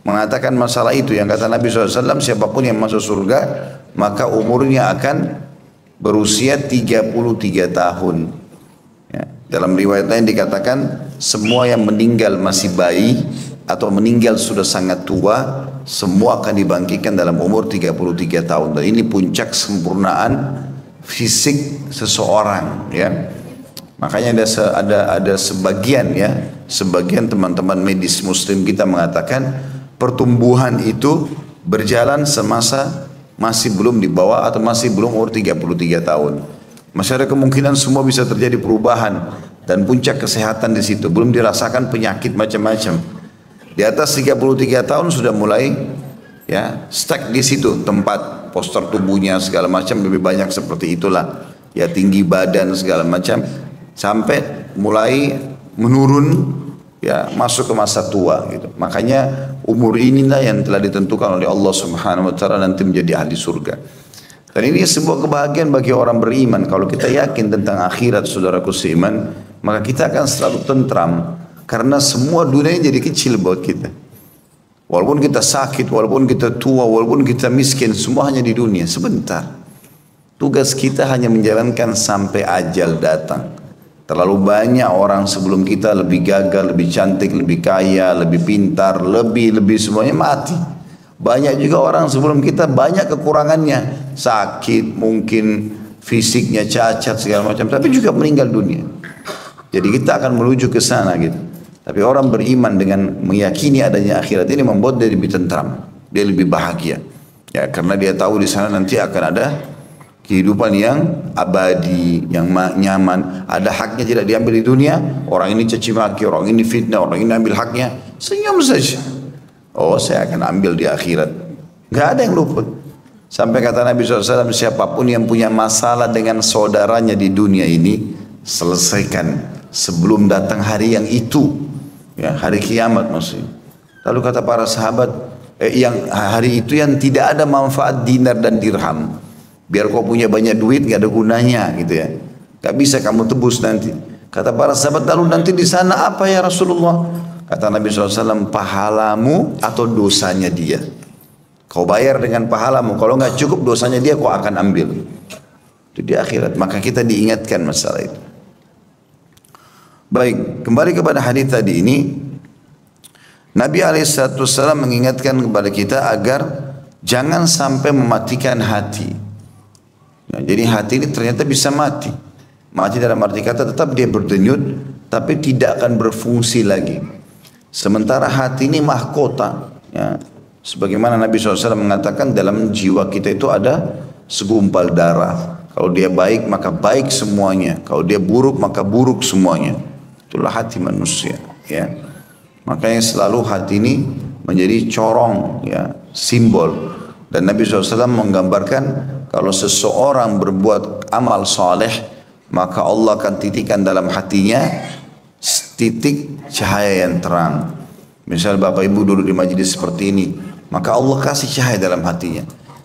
mengatakan masalah itu. Yang kata Nabi SAW, siapapun yang masuk surga, maka umurnya akan berusia 33 tahun. Ya. Dalam riwayat lain dikatakan semua yang meninggal masih bayi atau meninggal sudah sangat tua, semua akan dibangkitkan dalam umur 33 tahun. Dan ini puncak sempurnaan fisik seseorang, ya. Makanya ada sebagian ya, sebagian teman-teman medis muslim kita mengatakan pertumbuhan itu berjalan semasa masih belum di bawah atau masih belum umur 33 tahun. Masih ada kemungkinan semua bisa terjadi perubahan dan puncak kesehatan di situ. Belum dirasakan penyakit macam-macam. Di atas 33 tahun sudah mulai ya stuck di situ, tempat postur tubuhnya segala macam lebih banyak seperti itulah. Ya tinggi badan segala macam sampai mulai menurun ya masuk ke masa tua gitu. Makanya umur inilah yang telah ditentukan oleh Allah Subhanahu wa taala nanti menjadi ahli surga. Dan ini sebuah kebahagiaan bagi orang beriman. Kalau kita yakin tentang akhirat, saudaraku seiman, maka kita akan selalu tentram. Karena semua dunia ini jadi kecil buat kita. Walaupun kita sakit, walaupun kita tua, walaupun kita miskin, semua hanya di dunia, sebentar. Tugas kita hanya menjalankan sampai ajal datang. Terlalu banyak orang sebelum kita lebih gagal, lebih cantik, lebih kaya, lebih pintar, lebih semuanya mati. Banyak juga orang sebelum kita banyak kekurangannya, sakit, mungkin fisiknya cacat segala macam, tapi juga meninggal dunia. Jadi kita akan menuju ke sana gitu. Tapi orang beriman dengan meyakini adanya akhirat ini membuat dia lebih tentram, dia lebih bahagia. Ya, karena dia tahu di sana nanti akan ada kehidupan yang abadi, yang nyaman. Ada haknya tidak diambil di dunia. Orang ini caci maki, orang ini fitnah, orang ini ambil haknya. Senyum saja. Oh, saya akan ambil di akhirat. Gak ada yang luput. Sampai kata Nabi SAW, siapapun yang punya masalah dengan saudaranya di dunia ini, selesaikan sebelum datang hari yang itu. Ya, hari kiamat maksudnya. Lalu kata para sahabat, yang hari itu yang tidak ada manfaat dinar dan dirham. Biar kau punya banyak duit gak ada gunanya gitu ya. Gak bisa kamu tebus nanti. Kata para sahabat, lalu nanti di sana apa ya Rasulullah? Kata Nabi SAW, pahalamu atau dosanya dia. Kau bayar dengan pahalamu. Kalau gak cukup dosanya dia kau akan ambil. Itu di akhirat. Maka kita diingatkan masalah itu. Baik, kembali kepada hadis tadi ini. Nabi SAW mengingatkan kepada kita agar jangan sampai mematikan hati. Nah, jadi hati ini ternyata bisa mati. Mati dalam arti kata tetap dia berdenyut, tapi tidak akan berfungsi lagi. Sementara hati ini mahkota. Ya. Sebagaimana Nabi SAW mengatakan dalam jiwa kita itu ada segumpal darah. Kalau dia baik maka baik semuanya. Kalau dia buruk maka buruk semuanya. Itulah hati manusia. Ya. Makanya selalu hati ini menjadi corong, ya, simbol. Dan Nabi SAW menggambarkan kalau seseorang berbuat amal saleh, maka Allah akan titikkan dalam hatinya titik cahaya yang terang. Misal Bapak Ibu duduk di majelis seperti ini, maka Allah kasih cahaya dalam hatinya.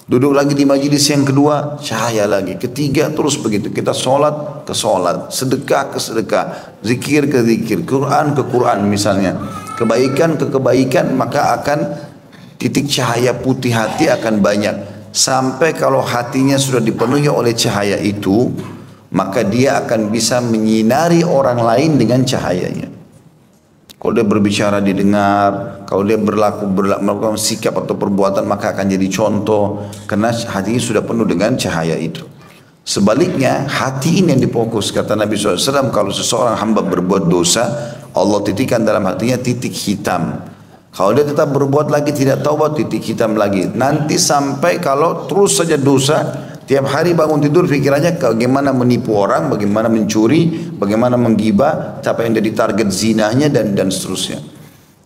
Duduk lagi di majelis yang kedua, cahaya lagi. Ketiga, terus begitu. Kita sholat ke sholat, sedekah ke sedekah, zikir ke zikir, Quran ke Quran misalnya. Kebaikan ke kebaikan, maka akan titik cahaya putih hati akan banyak. Sampai kalau hatinya sudah dipenuhi oleh cahaya itu, maka dia akan bisa menyinari orang lain dengan cahayanya. Kalau dia berbicara didengar, kalau dia melakukan sikap atau perbuatan maka akan jadi contoh. Karena hatinya sudah penuh dengan cahaya itu. Sebaliknya hati ini yang difokus. Kata Nabi SAW, kalau seseorang hamba berbuat dosa, Allah titikkan dalam hatinya titik hitam. Kalau dia tetap berbuat lagi tidak taubat, titik hitam lagi. Nanti sampai kalau terus saja dosa, tiap hari bangun tidur pikirannya bagaimana menipu orang, bagaimana mencuri, bagaimana menggibah, siapa yang jadi target zinahnya dan seterusnya.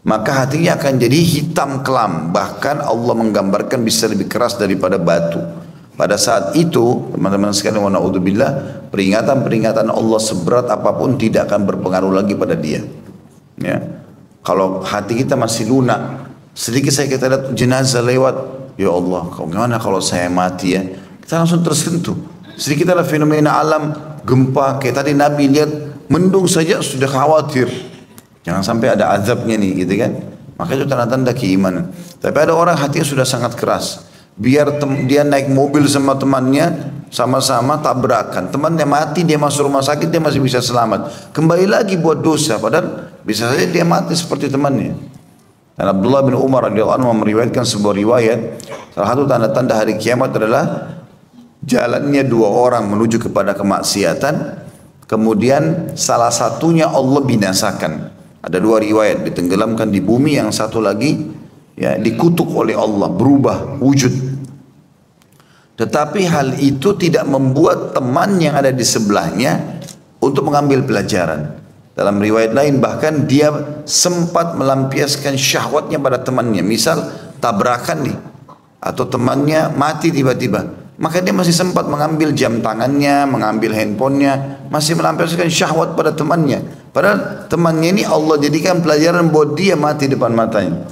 Maka hatinya akan jadi hitam kelam. Bahkan Allah menggambarkan bisa lebih keras daripada batu. Pada saat itu, teman-teman sekalian, wa na'udzubillah, peringatan-peringatan Allah seberat apapun tidak akan berpengaruh lagi pada dia. Ya. Kalau hati kita masih lunak, sedikit saya kita lihat jenazah lewat, ya Allah, gimana kalau saya mati ya? Kita langsung tersentuh. Sedikit ada fenomena alam, gempa, kayak tadi Nabi lihat mendung saja sudah khawatir. Jangan sampai ada azabnya nih, gitu kan? Maka itu tanda-tanda keimanan. Tapi ada orang hatinya sudah sangat keras. Biar dia naik mobil sama temannya, sama-sama tabrakan. Temannya mati, dia masuk rumah sakit, dia masih bisa selamat. Kembali lagi buat dosa, padahal bisa saja dia mati seperti temannya. Dan Abdullah bin Umar radhiyallahu anhu meriwayatkan sebuah riwayat, salah satu tanda-tanda hari kiamat adalah jalannya dua orang menuju kepada kemaksiatan, kemudian salah satunya Allah binasakan. Ada dua riwayat, ditenggelamkan di bumi, yang satu lagi ya dikutuk oleh Allah, berubah wujud. Tetapi hal itu tidak membuat teman yang ada di sebelahnya untuk mengambil pelajaran. Dalam riwayat lain bahkan dia sempat melampiaskan syahwatnya pada temannya. Misal tabrakan nih, atau temannya mati tiba-tiba, maka dia masih sempat mengambil jam tangannya, mengambil handphonenya, masih melampiaskan syahwat pada temannya. Padahal temannya ini Allah jadikan pelajaran buat dia mati depan matanya.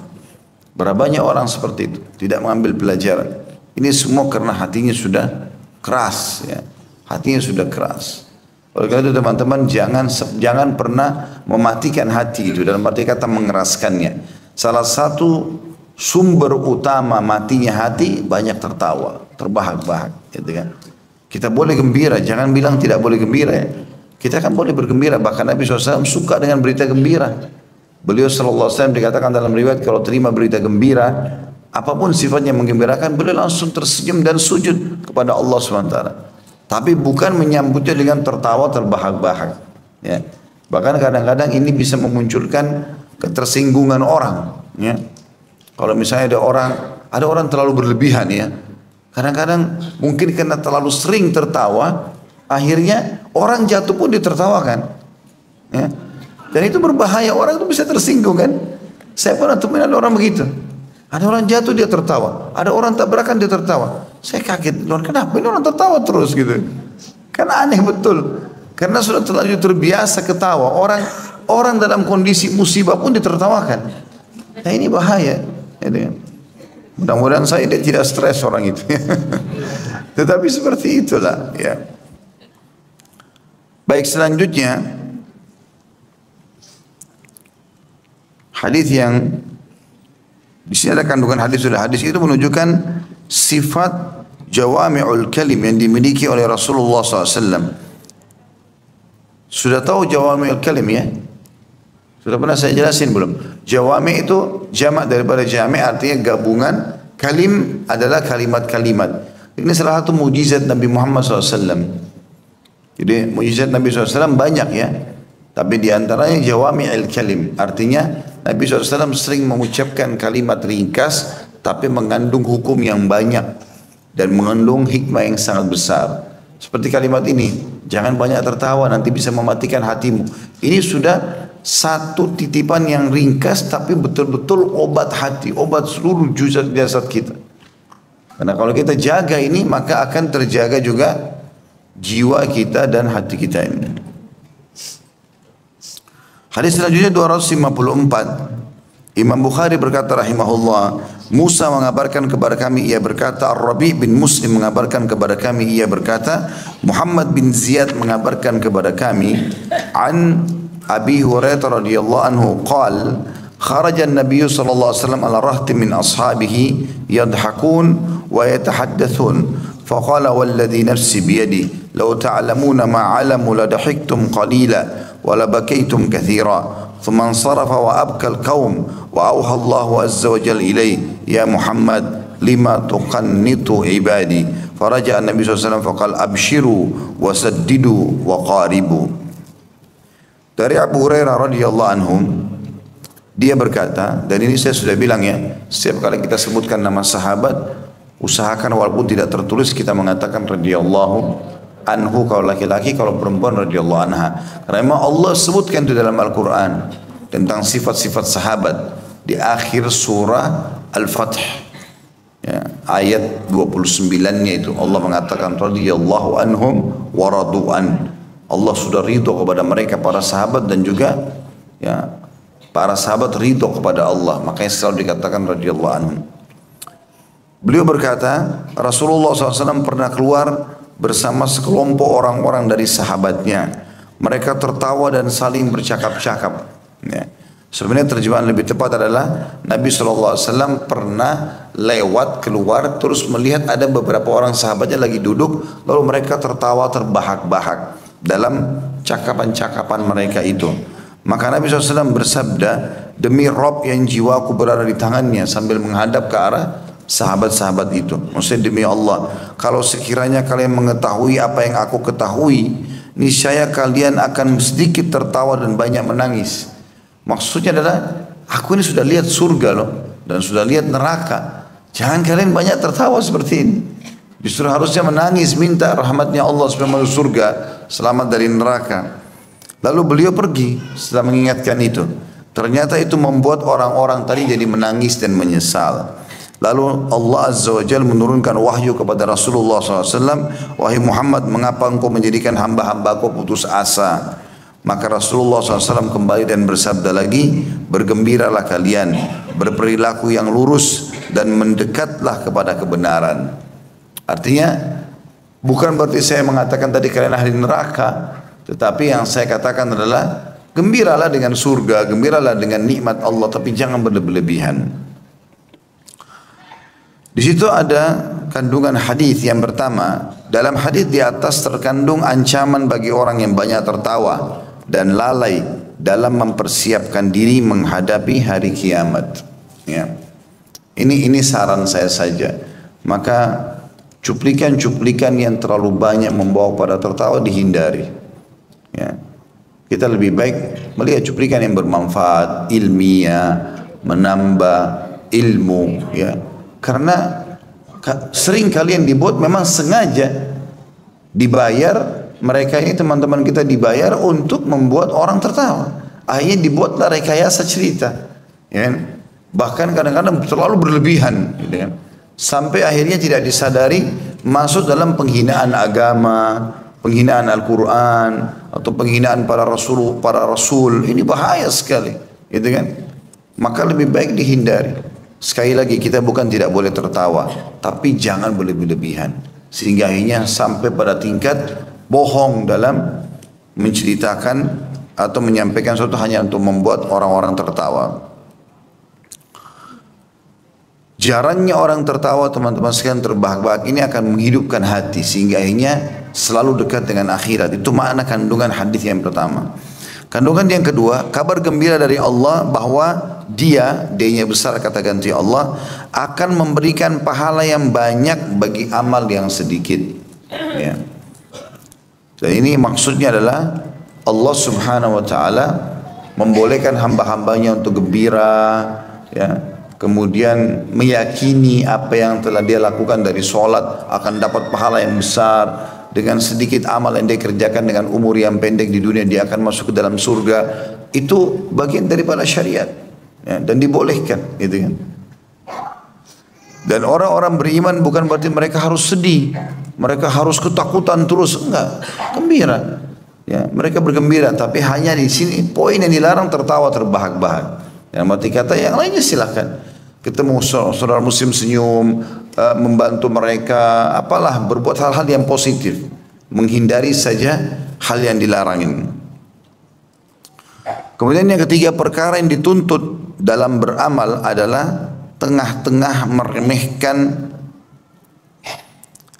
Berapa banyak orang seperti itu, tidak mengambil pelajaran. Ini semua karena hatinya sudah keras, ya. Hatinya sudah keras. Oleh karena itu teman-teman jangan pernah mematikan hati itu, dalam arti kata mengeraskannya. Salah satu sumber utama matinya hati banyak tertawa, terbahak-bahak, gitu kan. Kita boleh gembira, jangan bilang tidak boleh gembira ya. Kita kan boleh bergembira, bahkan Nabi SAW suka dengan berita gembira. Beliau SAW dikatakan dalam riwayat kalau terima berita gembira, apapun sifatnya menggembirakan, beliau langsung tersenyum dan sujud kepada Allah SWT. Tapi bukan menyambutnya dengan tertawa terbahak-bahak. Ya. Bahkan kadang-kadang ini bisa memunculkan ketersinggungan orang. Ya. Kalau misalnya ada orang terlalu berlebihan ya. Kadang-kadang mungkin karena terlalu sering tertawa, akhirnya orang jatuh pun ditertawakan. Ya. Dan itu berbahaya, orang itu bisa tersinggung kan. Saya pernah temuin ada orang begitu. Ada orang jatuh dia tertawa, ada orang tabrakan dia tertawa. Saya kaget, kenapa ini orang tertawa terus gitu. Karena aneh betul. Karena sudah terlalu terbiasa ketawa. Orang dalam kondisi musibah pun ditertawakan. Nah ini bahaya. Mudah-mudahan saya tidak stres orang itu. Tetapi seperti itulah. Ya. Baik, selanjutnya hadis yang di sini ada kandungan hadis itu menunjukkan sifat jawami'ul kalim yang dimiliki oleh Rasulullah SAW. Sudah tahu jawami'ul kalim ya? Sudah pernah saya jelasin belum? Jawami itu jamak daripada jami' artinya gabungan. Kalim adalah kalimat-kalimat. Ini salah satu mujizat Nabi Muhammad SAW. Jadi mujizat Nabi SAW banyak ya. Tapi diantaranya jawami'ul kalim. Artinya Nabi SAW sering mengucapkan kalimat ringkas tapi mengandung hukum yang banyak dan mengandung hikmah yang sangat besar. Seperti kalimat ini, jangan banyak tertawa nanti bisa mematikan hatimu. Ini sudah satu titipan yang ringkas tapi betul-betul obat hati, obat seluruh jasad kita. Karena kalau kita jaga ini maka akan terjaga juga jiwa kita dan hati kita ini. Hadis selanjutnya 254. Imam Bukhari berkata rahimahullah, Musa mengabarkan kepada kami, ia berkata, Ar-Rabi' bin Muslim mengabarkan kepada kami, ia berkata, Muhammad bin Ziyad mengabarkan kepada kami, an Abi Hurairah radhiyallahu anhu qal, kharaja an-nabiy sallallahu alaihi wasallam ala rahtin min ashabihi yadhakun wa yatahaddathun, faqala walladhi nafsi biyadihi law ta'lamuna ma 'alamu la dahiktum qalila wa la bakaytum katsira. ثم انصرف وأبكى القوم وأوحى الله عز وجل إليه يا محمد لما تقنط عبادي فرجع النبي صلى الله عليه وسلم فقال أبشروا وسددوا وقاربوا. Dari Abu Hurairah radhiyallahu anhu, dia berkata, dan ini saya sudah bilang ya, setiap kali kita sebutkan nama sahabat, usahakan walaupun tidak tertulis kita mengatakan radhiyallahu anhu kalau laki-laki, kalau perempuan radhiyallahu anha. Karena memang Allah sebutkan di dalam Al-Quran tentang sifat-sifat sahabat di akhir surah Al-Fath ya, ayat 29-nya itu Allah mengatakan radhiyallahu anhum wa radu'an. Allah sudah ridho kepada mereka para sahabat dan juga ya para sahabat ridho kepada Allah, makanya selalu dikatakan radhiyallahu anhum. Beliau berkata Rasulullah SAW pernah keluar bersama sekelompok orang-orang dari sahabatnya. Mereka tertawa dan saling bercakap-cakap. Ya. Sebenarnya terjemahan lebih tepat adalah Nabi SAW pernah lewat keluar terus melihat ada beberapa orang sahabatnya lagi duduk, lalu mereka tertawa terbahak-bahak dalam cakapan-cakapan mereka itu. Maka Nabi SAW bersabda, demi Rob yang jiwaku berada di tangannya, sambil menghadap ke arah sahabat-sahabat itu. Maksudnya demi Allah, kalau sekiranya kalian mengetahui apa yang aku ketahui, niscaya kalian akan sedikit tertawa dan banyak menangis. Maksudnya adalah, aku ini sudah lihat surga loh, dan sudah lihat neraka. Jangan kalian banyak tertawa seperti ini. Justru harusnya menangis, minta rahmatnya Allah supaya masuk surga, selamat dari neraka. Lalu beliau pergi setelah mengingatkan itu. Ternyata itu membuat orang-orang tadi jadi menangis dan menyesal. Lalu Allah Azza wa Jalla menurunkan wahyu kepada Rasulullah SAW. Wahai Muhammad, mengapa engkau menjadikan hamba-hambaku putus asa? Maka Rasulullah SAW kembali dan bersabda lagi, bergembiralah kalian, berperilaku yang lurus dan mendekatlah kepada kebenaran. Artinya bukan berarti saya mengatakan tadi kalian ahli neraka, tetapi yang saya katakan adalah gembiralah dengan surga, gembiralah dengan nikmat Allah, tapi jangan berlebihan. Di situ ada kandungan hadis yang pertama. Dalam hadis di atas terkandung ancaman bagi orang yang banyak tertawa dan lalai dalam mempersiapkan diri menghadapi hari kiamat. Ya. Ini saran saya saja. Maka cuplikan-cuplikan yang terlalu banyak membawa pada tertawa dihindari. Ya. Kita lebih baik melihat cuplikan yang bermanfaat, ilmiah, menambah ilmu. Ya. Karena sering kalian dibuat memang sengaja dibayar, mereka ini teman-teman kita dibayar untuk membuat orang tertawa. Akhirnya dibuatlah rekayasa cerita. Ya. Bahkan kadang-kadang terlalu berlebihan. Gitu kan. Sampai akhirnya tidak disadari masuk dalam penghinaan agama, penghinaan Al-Quran, atau penghinaan para rasul. Ini bahaya sekali, gitu kan? Maka lebih baik dihindari. Sekali lagi kita bukan tidak boleh tertawa, tapi jangan berlebihan, sehingga akhirnya sampai pada tingkat bohong dalam menceritakan atau menyampaikan sesuatu hanya untuk membuat orang-orang tertawa. Jarangnya orang tertawa teman-teman sekalian terbahak-bahak ini akan menghidupkan hati sehingga akhirnya selalu dekat dengan akhirat. Itu makna kandungan hadis yang pertama. Kandungan yang kedua, kabar gembira dari Allah bahwa D-nya besar kata ganti Allah, akan memberikan pahala yang banyak bagi amal yang sedikit. Ya. Dan ini maksudnya adalah Allah subhanahu wa ta'ala membolehkan hamba-hambanya untuk gembira, ya. Kemudian meyakini apa yang telah dia lakukan dari sholat akan dapat pahala yang besar. Dengan sedikit amal yang dia kerjakan dengan umur yang pendek di dunia dia akan masuk ke dalam surga. Itu bagian daripada syariat, ya, dan dibolehkan, gitu kan. Dan orang-orang beriman bukan berarti mereka harus sedih, mereka harus ketakutan terus, enggak, gembira. Ya, mereka bergembira, tapi hanya di sini poin yang dilarang tertawa terbahak-bahak. Yang berarti kata yang lainnya silahkan. Ketemu saudara muslim senyum, membantu mereka, apalah, berbuat hal-hal yang positif. Menghindari saja hal yang dilarang ini. Kemudian yang ketiga, perkara yang dituntut dalam beramal adalah tengah-tengah meremehkan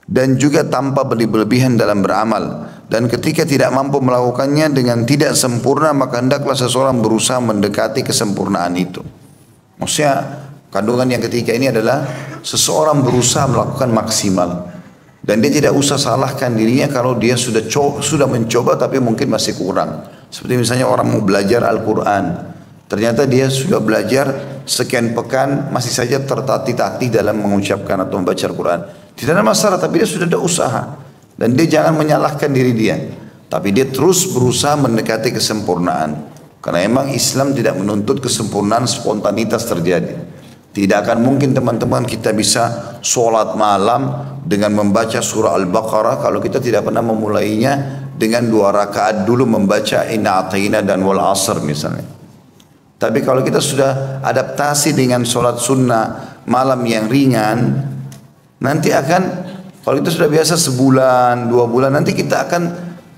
dan juga tanpa berlebihan dalam beramal. Dan ketika tidak mampu melakukannya dengan tidak sempurna, maka hendaklah seseorang berusaha mendekati kesempurnaan itu. Maksudnya kandungan yang ketiga ini adalah seseorang berusaha melakukan maksimal. Dan dia tidak usah salahkan dirinya kalau dia sudah mencoba tapi mungkin masih kurang. Seperti misalnya orang mau belajar Al-Quran. Ternyata dia sudah belajar sekian pekan masih saja tertatih-tatih dalam mengucapkan atau membaca Al-Quran. Tidak ada masalah, tapi dia sudah ada usaha. Dan dia jangan menyalahkan diri dia. Tapi dia terus berusaha mendekati kesempurnaan. Karena memang Islam tidak menuntut kesempurnaan spontanitas terjadi. Tidak akan mungkin teman-teman kita bisa sholat malam dengan membaca surah Al-Baqarah kalau kita tidak pernah memulainya dengan 2 rakaat dulu membaca Inna Atayna dan Wal Asr misalnya. Tapi kalau kita sudah adaptasi dengan sholat sunnah malam yang ringan, nanti akan, kalau kita sudah biasa sebulan, 2 bulan, nanti kita akan,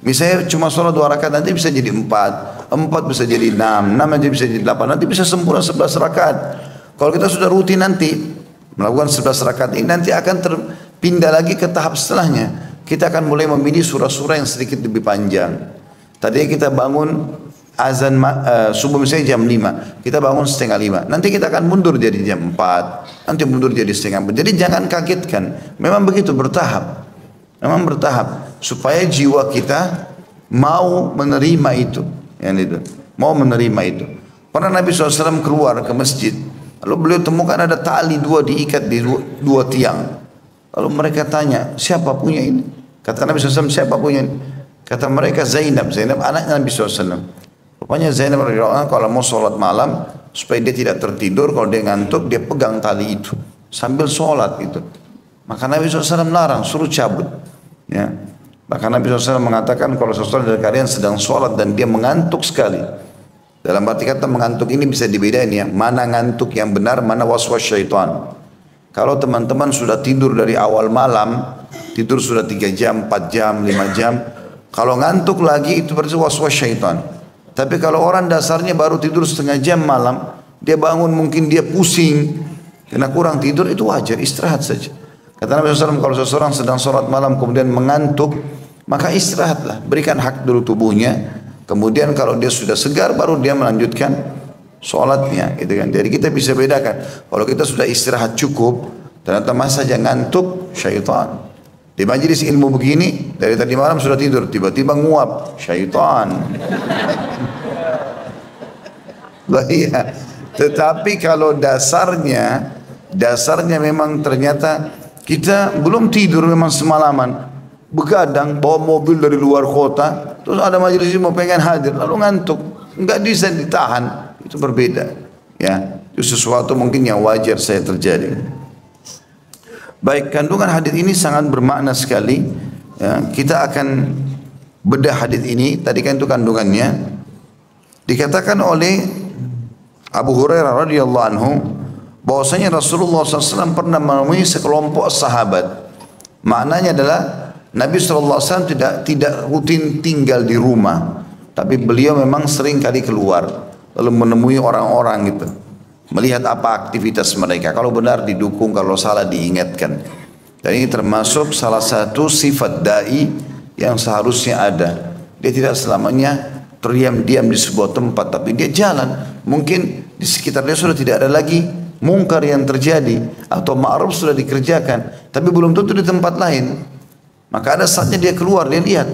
misalnya cuma sholat 2 rakaat, nanti bisa jadi 4 bisa jadi 6 nanti bisa jadi 8, nanti bisa sempurna 11 rakaat. Kalau kita sudah rutin nanti melakukan 11 rakaat ini, nanti akan terpindah lagi ke tahap setelahnya. Kita akan mulai memilih surah-surah yang sedikit lebih panjang. Tadinya kita bangun azan subuh misalnya jam 5, kita bangun setengah 5. Nanti kita akan mundur jadi jam 4, nanti mundur jadi setengah 4. Jadi jangan kagetkan. Memang begitu, bertahap. Memang bertahap supaya jiwa kita mau menerima itu, yang itu, mau menerima itu. Pernah Nabi SAW keluar ke masjid, lalu beliau temukan ada tali 2 diikat di 2 tiang. Lalu mereka tanya, siapa punya ini? Kata Nabi SAW, siapa punya ini? Kata mereka, Zainab anaknya Nabi SAW. Rupanya Zainab kalau mau sholat malam, supaya dia tidak tertidur, kalau dia ngantuk, dia pegang tali itu sambil sholat gitu. Maka Nabi SAW larang, suruh cabut. Ya. Bahkan Nabi SAW mengatakan kalau seseorang dari kalian sedang sholat dan dia mengantuk sekali. Dalam arti kata mengantuk ini bisa dibedain ya, mana ngantuk yang benar, mana waswas syaitan. Kalau teman-teman sudah tidur dari awal malam, tidur sudah 3 jam, 4 jam, 5 jam, kalau ngantuk lagi itu berarti waswas syaitan. Tapi kalau orang dasarnya baru tidur setengah jam malam, dia bangun mungkin dia pusing, Karena kurang tidur itu wajar, istirahat saja. Kata Nabi SAW, kalau seseorang sedang sholat malam kemudian mengantuk, maka istirahatlah, berikan hak dulu tubuhnya. Kemudian kalau dia sudah segar, baru dia melanjutkan sholatnya, gitu kan. Jadi kita bisa bedakan. Kalau kita sudah istirahat cukup, ternyata masa saja ngantuk, syaitan. Di majelis ilmu begini, dari tadi malam sudah tidur, tiba-tiba nguap, syaitan. Bahaya. Tetapi kalau dasarnya memang ternyata kita belum tidur memang semalaman, begadang bawa mobil dari luar kota, terus ada majelis ilmu pengen hadir, lalu ngantuk, nggak bisa ditahan, itu berbeda. Ya, itu sesuatu mungkin yang wajar saya terjadi. Baik, kandungan hadis ini sangat bermakna sekali. Ya, kita akan bedah hadis ini. Tadi kan itu kandungannya. Dikatakan oleh Abu Hurairah radhiyallahu anhu bahwasanya Rasulullah SAW pernah menemui sekelompok sahabat. Maknanya adalah Nabi SAW tidak rutin tinggal di rumah, tapi beliau memang sering kali keluar lalu menemui orang-orang gitu, melihat apa aktivitas mereka. Kalau benar didukung, kalau salah diingatkan. Dan ini termasuk salah satu sifat dai yang seharusnya ada. Dia tidak selamanya terdiam-diam di sebuah tempat, tapi dia jalan. Mungkin di sekitar dia sudah tidak ada lagi mungkar yang terjadi atau ma'ruf sudah dikerjakan, tapi belum tentu di tempat lain. Maka ada saatnya dia keluar, dia lihat.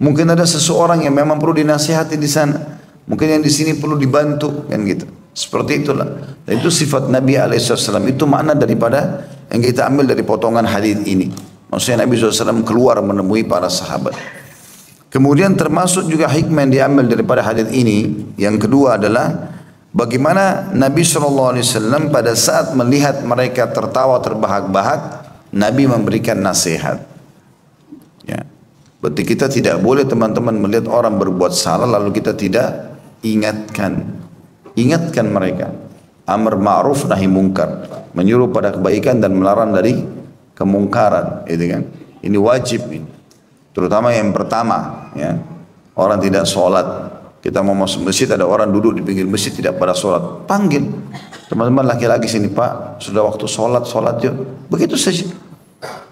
Mungkin ada seseorang yang memang perlu dinasihati di sana. Mungkin yang di sini perlu dibantu, kan gitu. Seperti itulah. Dan itu sifat Nabi SAW. Itu makna daripada yang kita ambil dari potongan hadis ini. Maksudnya Nabi SAW keluar menemui para sahabat. Kemudian termasuk juga hikmah yang diambil daripada hadis ini. Yang kedua adalah bagaimana Nabi SAW pada saat melihat mereka tertawa terbahak-bahak, Nabi memberikan nasihat. Ya. Berarti kita tidak boleh teman-teman melihat orang berbuat salah lalu kita tidak ingatkan mereka. Amar ma'ruf nahi mungkar, menyuruh pada kebaikan dan melarang dari kemungkaran, gitu kan. Ini wajib ini. Terutama yang pertama, ya. Orang tidak sholat, kita mau masuk masjid ada orang duduk di pinggir masjid tidak pada sholat, panggil teman-teman laki-laki sini, Pak, sudah waktu sholat yuk. Begitu saja.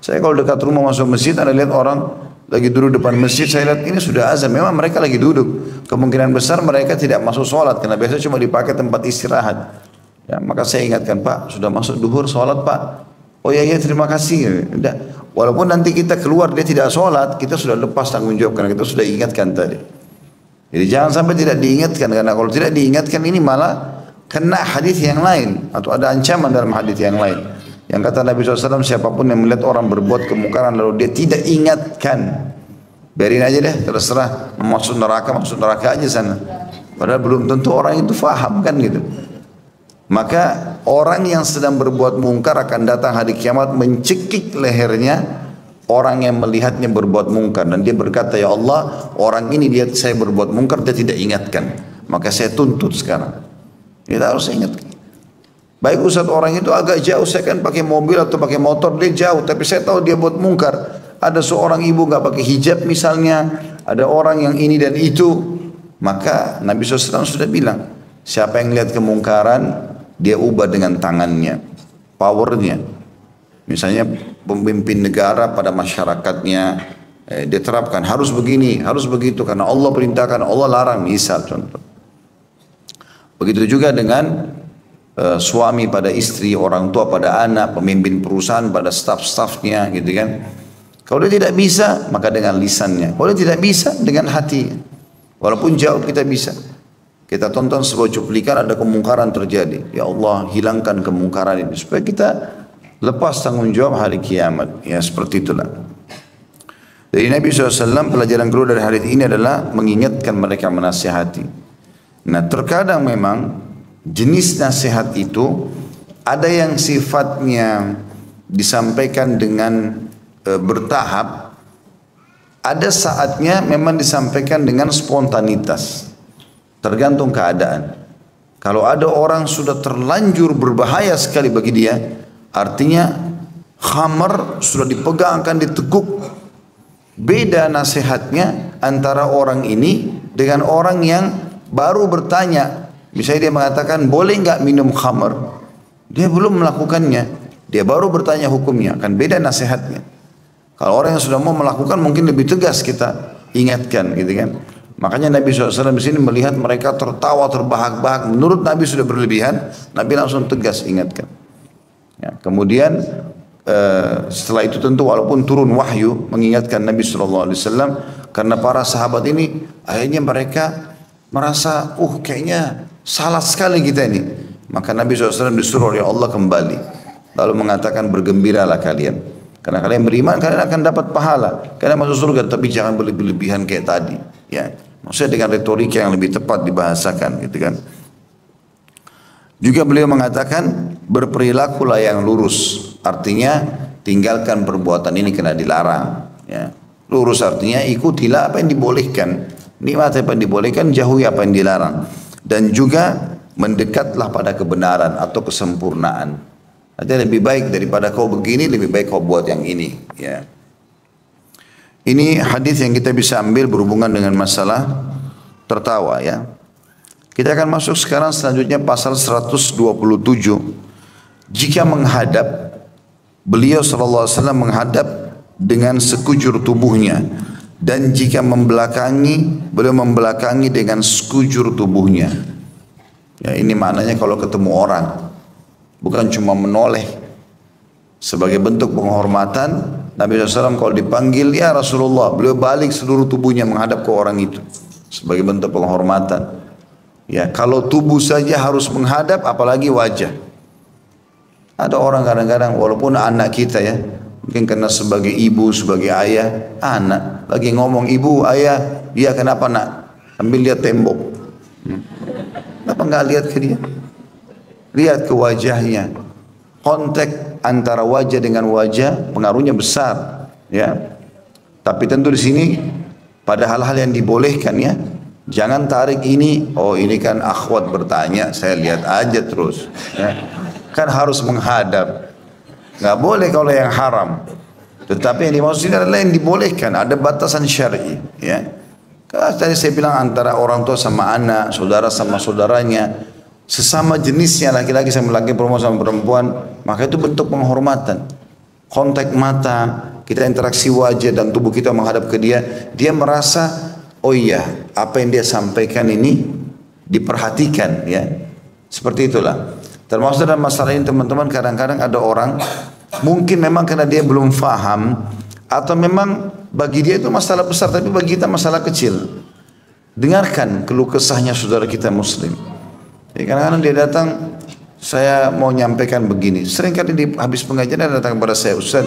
Saya kalau dekat rumah masuk masjid, ada lihat orang lagi duduk depan masjid, saya lihat ini sudah azan, memang mereka lagi duduk. Kemungkinan besar mereka tidak masuk sholat, karena biasanya cuma dipakai tempat istirahat. Ya, maka saya ingatkan, Pak, sudah masuk duhur sholat, Pak. Oh iya, terima kasih. Udah. Walaupun nanti kita keluar dia tidak sholat, kita sudah lepas tanggung jawab, karena kita sudah ingatkan tadi. Jadi jangan sampai tidak diingatkan, karena kalau tidak diingatkan ini malah kena hadis yang lain, atau ada ancaman dalam hadis yang lain. Yang kata Nabi SAW, siapapun yang melihat orang berbuat kemungkaran lalu dia tidak ingatkan, biarin aja deh, terserah, masuk neraka aja sana. Padahal belum tentu orang itu faham kan gitu. Maka orang yang sedang berbuat mungkar akan datang hari kiamat mencekik lehernya orang yang melihatnya berbuat mungkar, dan dia berkata, ya Allah, orang ini lihat saya berbuat mungkar, dia tidak ingatkan, maka saya tuntut sekarang. Kita harus ingatkan. Baik Ustaz, orang itu agak jauh, saya kan pakai mobil atau pakai motor, dia jauh, tapi saya tahu dia buat mungkar. Ada seorang ibu nggak pakai hijab misalnya, ada orang yang ini dan itu, maka Nabi SAW sudah bilang, siapa yang lihat kemungkaran, dia ubah dengan tangannya, powernya. Misalnya pemimpin negara pada masyarakatnya, dia terapkan harus begini, harus begitu, karena Allah perintahkan, Allah larang, misal contoh. Begitu juga dengan suami pada istri, orang tua pada anak, pemimpin perusahaan pada staf-stafnya, gitu kan. Kalau dia tidak bisa, maka dengan lisannya. Kalau dia tidak bisa, dengan hati. Walaupun jauh kita bisa. Kita tonton sebuah cuplikan, ada kemungkaran terjadi. Ya Allah, hilangkan kemungkaran ini supaya kita lepas tanggung jawab hari kiamat. Ya, seperti itulah. Dari Nabi SAW, pelajaran kedua dari hadis ini adalah mengingatkan mereka, menasihati. Nah, terkadang memang jenis nasihat itu ada yang sifatnya disampaikan dengan bertahap, ada saatnya memang disampaikan dengan spontanitas, tergantung keadaan. Kalau ada orang sudah terlanjur berbahaya sekali bagi dia, artinya khamar sudah dipegang, akan diteguk. Beda nasihatnya antara orang ini dengan orang yang baru bertanya. Misalnya dia mengatakan, boleh nggak minum khamar? Dia belum melakukannya, dia baru bertanya hukumnya, kan beda nasihatnya. Kalau orang yang sudah mau melakukan mungkin lebih tegas kita ingatkan gitu kan. Makanya Nabi SAW di sini melihat mereka tertawa terbahak-bahak. Menurut Nabi sudah berlebihan, Nabi langsung tegas ingatkan. Ya, kemudian setelah itu tentu walaupun turun wahyu mengingatkan Nabi SAW, karena para sahabat ini akhirnya mereka merasa, kayaknya salah sekali kita ini. Maka Nabi SAW disuruh oleh Allah kembali, lalu mengatakan bergembiralah kalian, karena kalian beriman kalian akan dapat pahala, kalian masuk surga, tapi jangan berlebihan kayak tadi. Ya, maksudnya dengan retorika yang lebih tepat dibahasakan, gitu kan. Juga beliau mengatakan berperilakulah yang lurus, artinya tinggalkan perbuatan ini kena dilarang. Ya. Lurus artinya ikutilah apa yang dibolehkan, nikmati apa yang dibolehkan, jauhi apa yang dilarang, dan juga mendekatlah pada kebenaran atau kesempurnaan. Artinya lebih baik daripada kau begini, lebih baik kau buat yang ini. Ya. Ini hadis yang kita bisa ambil berhubungan dengan masalah tertawa ya. Kita akan masuk sekarang selanjutnya pasal 127. Jika menghadap, beliau SAW menghadap dengan sekujur tubuhnya, dan jika membelakangi, beliau membelakangi dengan sekujur tubuhnya. Ya, ini maknanya kalau ketemu orang, bukan cuma menoleh sebagai bentuk penghormatan. Nabi SAW kalau dipanggil ya Rasulullah, beliau balik seluruh tubuhnya menghadap ke orang itu sebagai bentuk penghormatan. Ya, kalau tubuh saja harus menghadap, apalagi wajah. Ada orang kadang-kadang walaupun anak kita ya, mungkin karena sebagai ibu, sebagai ayah, anak lagi ngomong ibu, ayah, dia kenapa nak? Ambil lihat tembok. Kenapa nggak lihat ke dia? Lihat ke wajahnya. Kontak antara wajah dengan wajah pengaruhnya besar, ya. Tapi tentu di sini pada hal-hal yang dibolehkan ya. Jangan tarik ini, ini kan akhwat bertanya, saya lihat aja terus. Ya. Kan harus menghadap. Nggak boleh kalau yang haram. Tetapi yang dimaksud ini adalah yang dibolehkan, ada batasan syar'i, ya. Kalau tadi saya bilang antara orang tua sama anak, saudara sama saudaranya, sesama jenisnya laki-laki sama laki, perempuan sama perempuan, maka itu bentuk penghormatan. Kontak mata, kita interaksi wajah dan tubuh kita menghadap ke dia, dia merasa oh iya, apa yang dia sampaikan ini diperhatikan ya. Seperti itulah. Termasuk dalam masalah ini teman-teman, kadang-kadang ada orang mungkin memang karena dia belum faham, atau memang bagi dia itu masalah besar tapi bagi kita masalah kecil. Dengarkan keluh kesahnya saudara kita muslim. Jadi kadang-kadang dia datang, saya mau nyampaikan begini. Seringkali di habis pengajian dia datang kepada saya, Ustaz,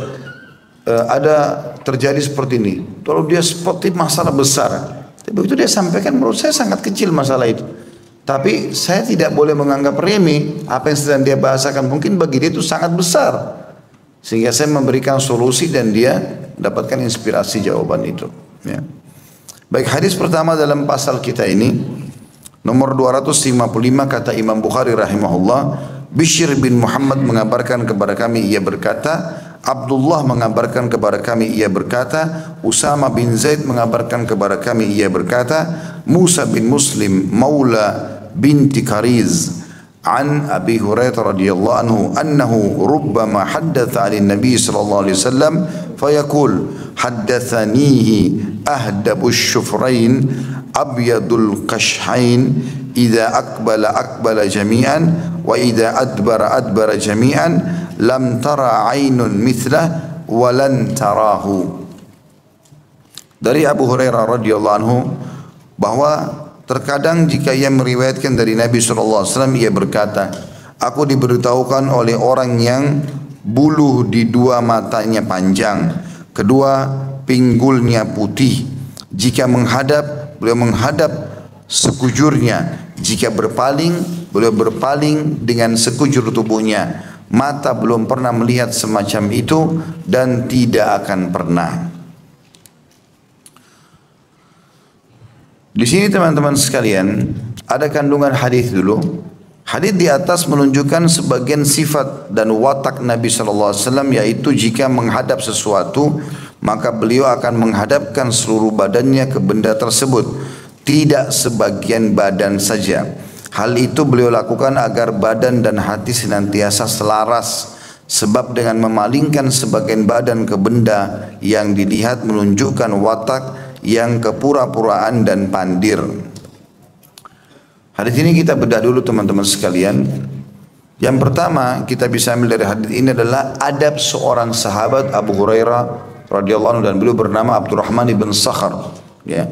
ada terjadi seperti ini. Kalau dia seperti masalah besar, tapi begitu dia sampaikan, menurut saya sangat kecil masalah itu. Tapi saya tidak boleh menganggap remeh apa yang sedang dia bahasakan. Mungkin bagi dia itu sangat besar, sehingga saya memberikan solusi dan dia mendapatkan inspirasi jawaban itu. Ya. Baik, hadis pertama dalam pasal kita ini, nomor 255, kata Imam Bukhari rahimahullah, Bishr bin Muhammad mengabarkan kepada kami, ia berkata, Abdullah mengabarkan kepada kami, ia berkata, Usama bin Zaid mengabarkan kepada kami, ia berkata, Musa bin Muslim maula binti Kariz an Abi Hurairah radhiyallahu anhu annahu rubbama haddatha 'ala Nabi sallallahu alaihi wasallam fayaqul haddathanihi ahdabu syufrain abyadul qashhain idza aqbala jami'an wa idza adbara jami'an lam tara 'ainun mithlah wa lan tarahu. Dari Abu Hurairah radhiyallahu anhu bahwa terkadang jika ia meriwayatkan dari Nabi SAW, ia berkata, aku diberitahukan oleh orang yang bulu di dua matanya panjang, kedua pinggulnya putih. Jika menghadap, beliau menghadap sekujurnya. Jika berpaling, beliau berpaling dengan sekujur tubuhnya. Mata belum pernah melihat semacam itu dan tidak akan pernah. Di sini teman-teman sekalian, ada kandungan hadis dulu. Hadis di atas menunjukkan sebagian sifat dan watak Nabi SAW, yaitu jika menghadap sesuatu, maka beliau akan menghadapkan seluruh badannya ke benda tersebut, tidak sebagian badan saja. Hal itu beliau lakukan agar badan dan hati senantiasa selaras. Sebab dengan memalingkan sebagian badan ke benda yang dilihat menunjukkan watak yang kepura-puraan dan pandir. Hadis ini kita bedah dulu teman-teman sekalian. Yang pertama kita bisa ambil dari hadis ini adalah adab seorang sahabat Abu Hurairah radhiyallahu anhu, dan beliau bernama Abdurrahman ibn Sakhar. Ya,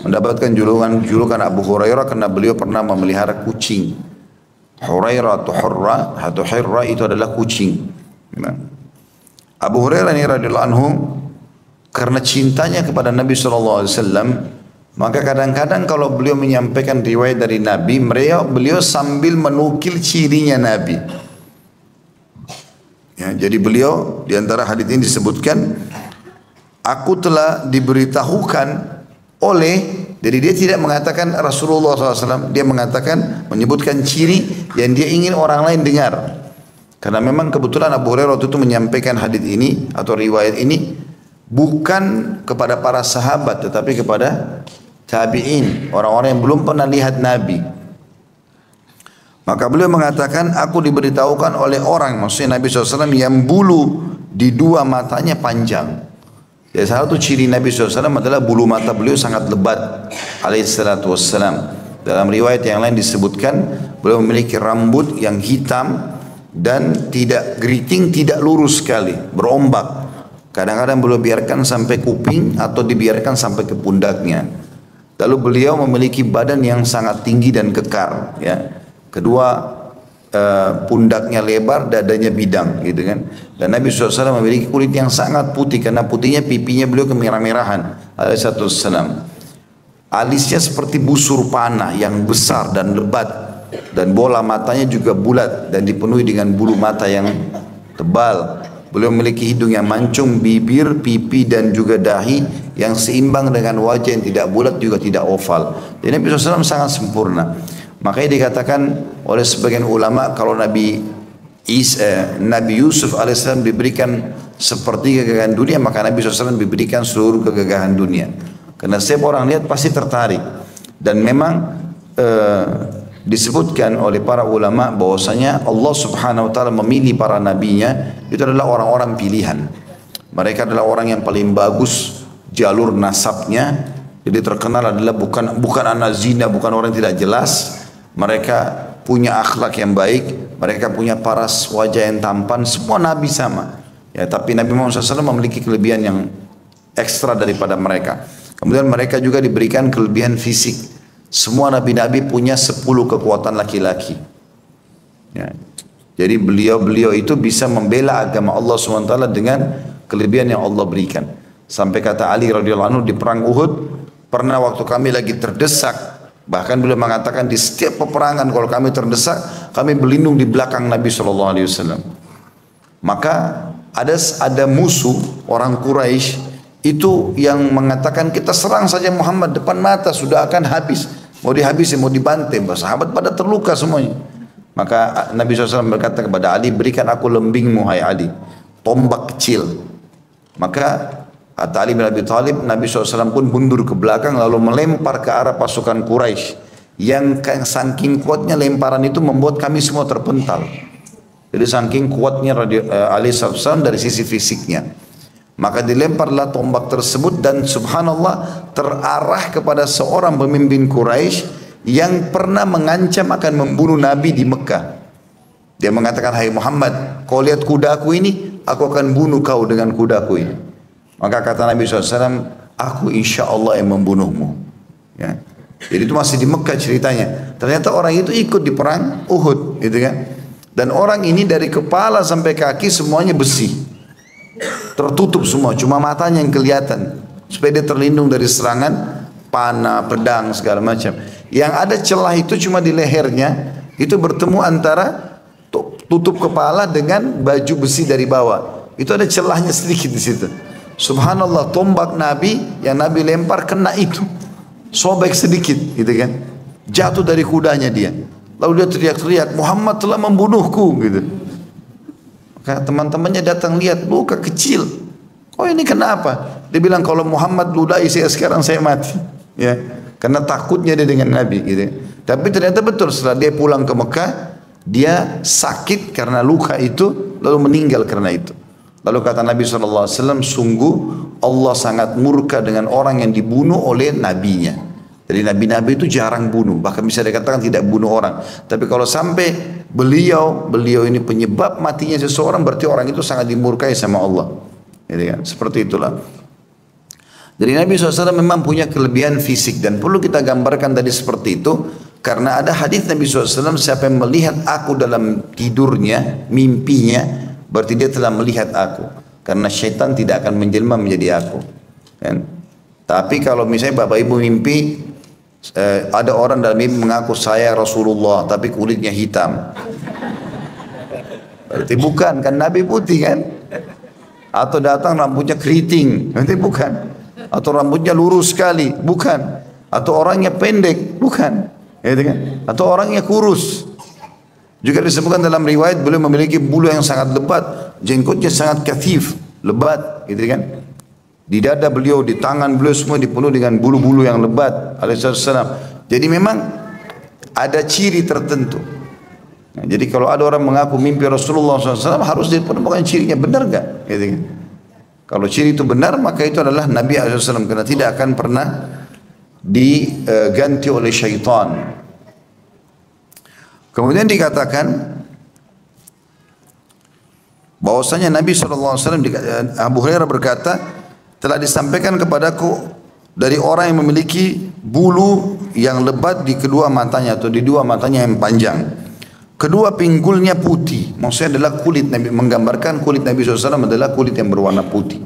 mendapatkan julukan Abu Hurairah karena beliau pernah memelihara kucing. Hurairah atau Hurra itu adalah kucing. Abu Hurairah ini radhiyallahu anhu karena cintanya kepada Nabi SAW, maka kadang-kadang kalau beliau menyampaikan riwayat dari Nabi, beliau sambil menukil cirinya Nabi. Ya, jadi beliau di antara hadits ini disebutkan, aku telah diberitahukan oleh, jadi dia tidak mengatakan Rasulullah SAW, dia mengatakan, menyebutkan ciri yang dia ingin orang lain dengar. Karena memang kebetulan Abu Hurairah waktu itu menyampaikan hadits ini atau riwayat ini bukan kepada para sahabat tetapi kepada tabi'in, orang-orang yang belum pernah lihat Nabi. Maka beliau mengatakan, aku diberitahukan oleh orang, maksudnya Nabi SAW, yang bulu di dua matanya panjang. Jadi salah satu ciri Nabi SAW adalah bulu mata beliau sangat lebat alaihissalatu wassalam. Dalam riwayat yang lain disebutkan beliau memiliki rambut yang hitam dan tidak geriting, tidak lurus sekali, berombak. Kadang-kadang beliau biarkan sampai kuping atau dibiarkan sampai ke pundaknya. Lalu beliau memiliki badan yang sangat tinggi dan kekar, ya. Kedua pundaknya lebar, dadanya bidang, gitu kan. Dan Nabi SAW memiliki kulit yang sangat putih, karena putihnya pipinya beliau kemerah-merahan alaihissalam. Alisnya seperti busur panah yang besar dan lebat, dan bola matanya juga bulat dan dipenuhi dengan bulu mata yang tebal. Beliau memiliki hidung yang mancung, bibir, pipi dan juga dahi yang seimbang dengan wajah yang tidak bulat juga tidak oval. Jadi Nabi SAW sangat sempurna. Makanya dikatakan oleh sebagian ulama kalau Nabi Yusuf alaihissalam diberikan seperti kegagahan dunia, maka Nabi SAW diberikan seluruh kegagahan dunia. Karena setiap orang lihat pasti tertarik. Dan memang disebutkan oleh para ulama bahwasanya Allah Subhanahu wa taala memilih para nabinya itu adalah orang-orang pilihan. Mereka adalah orang yang paling bagus jalur nasabnya. Jadi terkenal adalah bukan anak zina, bukan orang yang tidak jelas. Mereka punya akhlak yang baik, mereka punya paras wajah yang tampan, semua nabi sama. Ya, tapi Nabi Muhammad SAW memiliki kelebihan yang ekstra daripada mereka. Kemudian mereka juga diberikan kelebihan fisik. Semua nabi-nabi punya 10 kekuatan laki-laki. Ya. Jadi beliau itu bisa membela agama Allah SWT dengan kelebihan yang Allah berikan. Sampai kata Ali radhiyallahu anhu di perang Uhud, pernah waktu kami lagi terdesak, bahkan beliau mengatakan di setiap peperangan kalau kami terdesak, kami berlindung di belakang Nabi SAW. Maka ada musuh orang Quraisy itu yang mengatakan kita serang saja Muhammad, depan mata sudah akan habis. Mau dihabisi, mau dibantai, sahabat pada terluka semuanya. Maka Nabi SAW berkata kepada Ali, berikan aku lembingmu hai Ali, tombak kecil. Maka kata Ali bin Abi Thalib, Nabi SAW pun mundur ke belakang lalu melempar ke arah pasukan Quraisy. Yang saking kuatnya lemparan itu membuat kami semua terpental. Jadi saking kuatnya Ali SAW dari sisi fisiknya. Maka dilemparlah tombak tersebut dan subhanallah terarah kepada seorang pemimpin Quraisy yang pernah mengancam akan membunuh Nabi di Mekah. Dia mengatakan, hai Muhammad, kau lihat kudaku ini, aku akan bunuh kau dengan kudaku ini. Maka kata Nabi SAW, aku insya Allah yang membunuhmu. Ya. Jadi itu masih di Mekah ceritanya. Ternyata orang itu ikut di perang Uhud, gitu kan? Dan orang ini dari kepala sampai kaki semuanya besi. Tertutup semua, cuma matanya yang kelihatan supaya dia terlindung dari serangan panah, pedang segala macam. Yang ada celah itu cuma di lehernya, itu bertemu antara tutup kepala dengan baju besi dari bawah. Itu ada celahnya sedikit di situ. Subhanallah, tombak Nabi yang Nabi lempar kena itu, sobek sedikit, gitu kan? Jatuh dari kudanya dia. Lalu dia teriak-teriak, Muhammad telah membunuhku, gitu. Teman-temannya datang lihat luka kecil. Oh ini kenapa? Dia bilang kalau Muhammad ludahi saya sekarang saya mati. Ya, karena takutnya dia dengan Nabi. Gitu. Tapi ternyata betul setelah dia pulang ke Mekah, dia sakit karena luka itu, lalu meninggal karena itu. Lalu kata Nabi SAW, sungguh Allah sangat murka dengan orang yang dibunuh oleh nabinya. Jadi nabi-nabi itu jarang bunuh, bahkan bisa dikatakan tidak bunuh orang. Tapi kalau sampai beliau ini penyebab matinya seseorang, berarti orang itu sangat dimurkai sama Allah. Jadi kan, seperti itulah. Jadi Nabi SAW memang punya kelebihan fisik dan perlu kita gambarkan tadi seperti itu. Karena ada hadis Nabi SAW, siapa yang melihat aku dalam tidurnya, mimpinya, berarti dia telah melihat aku. Karena syaitan tidak akan menjelma menjadi aku. Kan? Tapi kalau misalnya bapak ibu mimpi, ada orang dalam mimpi mengaku saya Rasulullah, tapi kulitnya hitam. Berarti bukan, kan Nabi putih kan? Atau datang rambutnya keriting, berarti bukan. Atau rambutnya lurus sekali, bukan. Atau orangnya pendek, bukan. Gitu kan? Atau orangnya kurus. Juga disebutkan dalam riwayat beliau memiliki bulu yang sangat lebat, jenggotnya sangat kathif, lebat, gitu kan? Di dada beliau, di tangan beliau semua dipenuhi dengan bulu-bulu yang lebat, alaihissalam. Jadi memang ada ciri tertentu. Nah, jadi kalau ada orang mengaku mimpi Rasulullah SAW, harus dipenemukan cirinya, benar gak? Gitu kan? Kalau ciri itu benar, maka itu adalah Nabi SAW, karena tidak akan pernah diganti oleh syaitan. Kemudian dikatakan bahwasanya Nabi SAW, Abu Hurairah berkata, telah disampaikan kepadaku dari orang yang memiliki bulu yang lebat di kedua matanya atau di dua matanya yang panjang. Kedua pinggulnya putih, maksudnya adalah kulit Nabi, menggambarkan kulit Nabi SAW adalah kulit yang berwarna putih.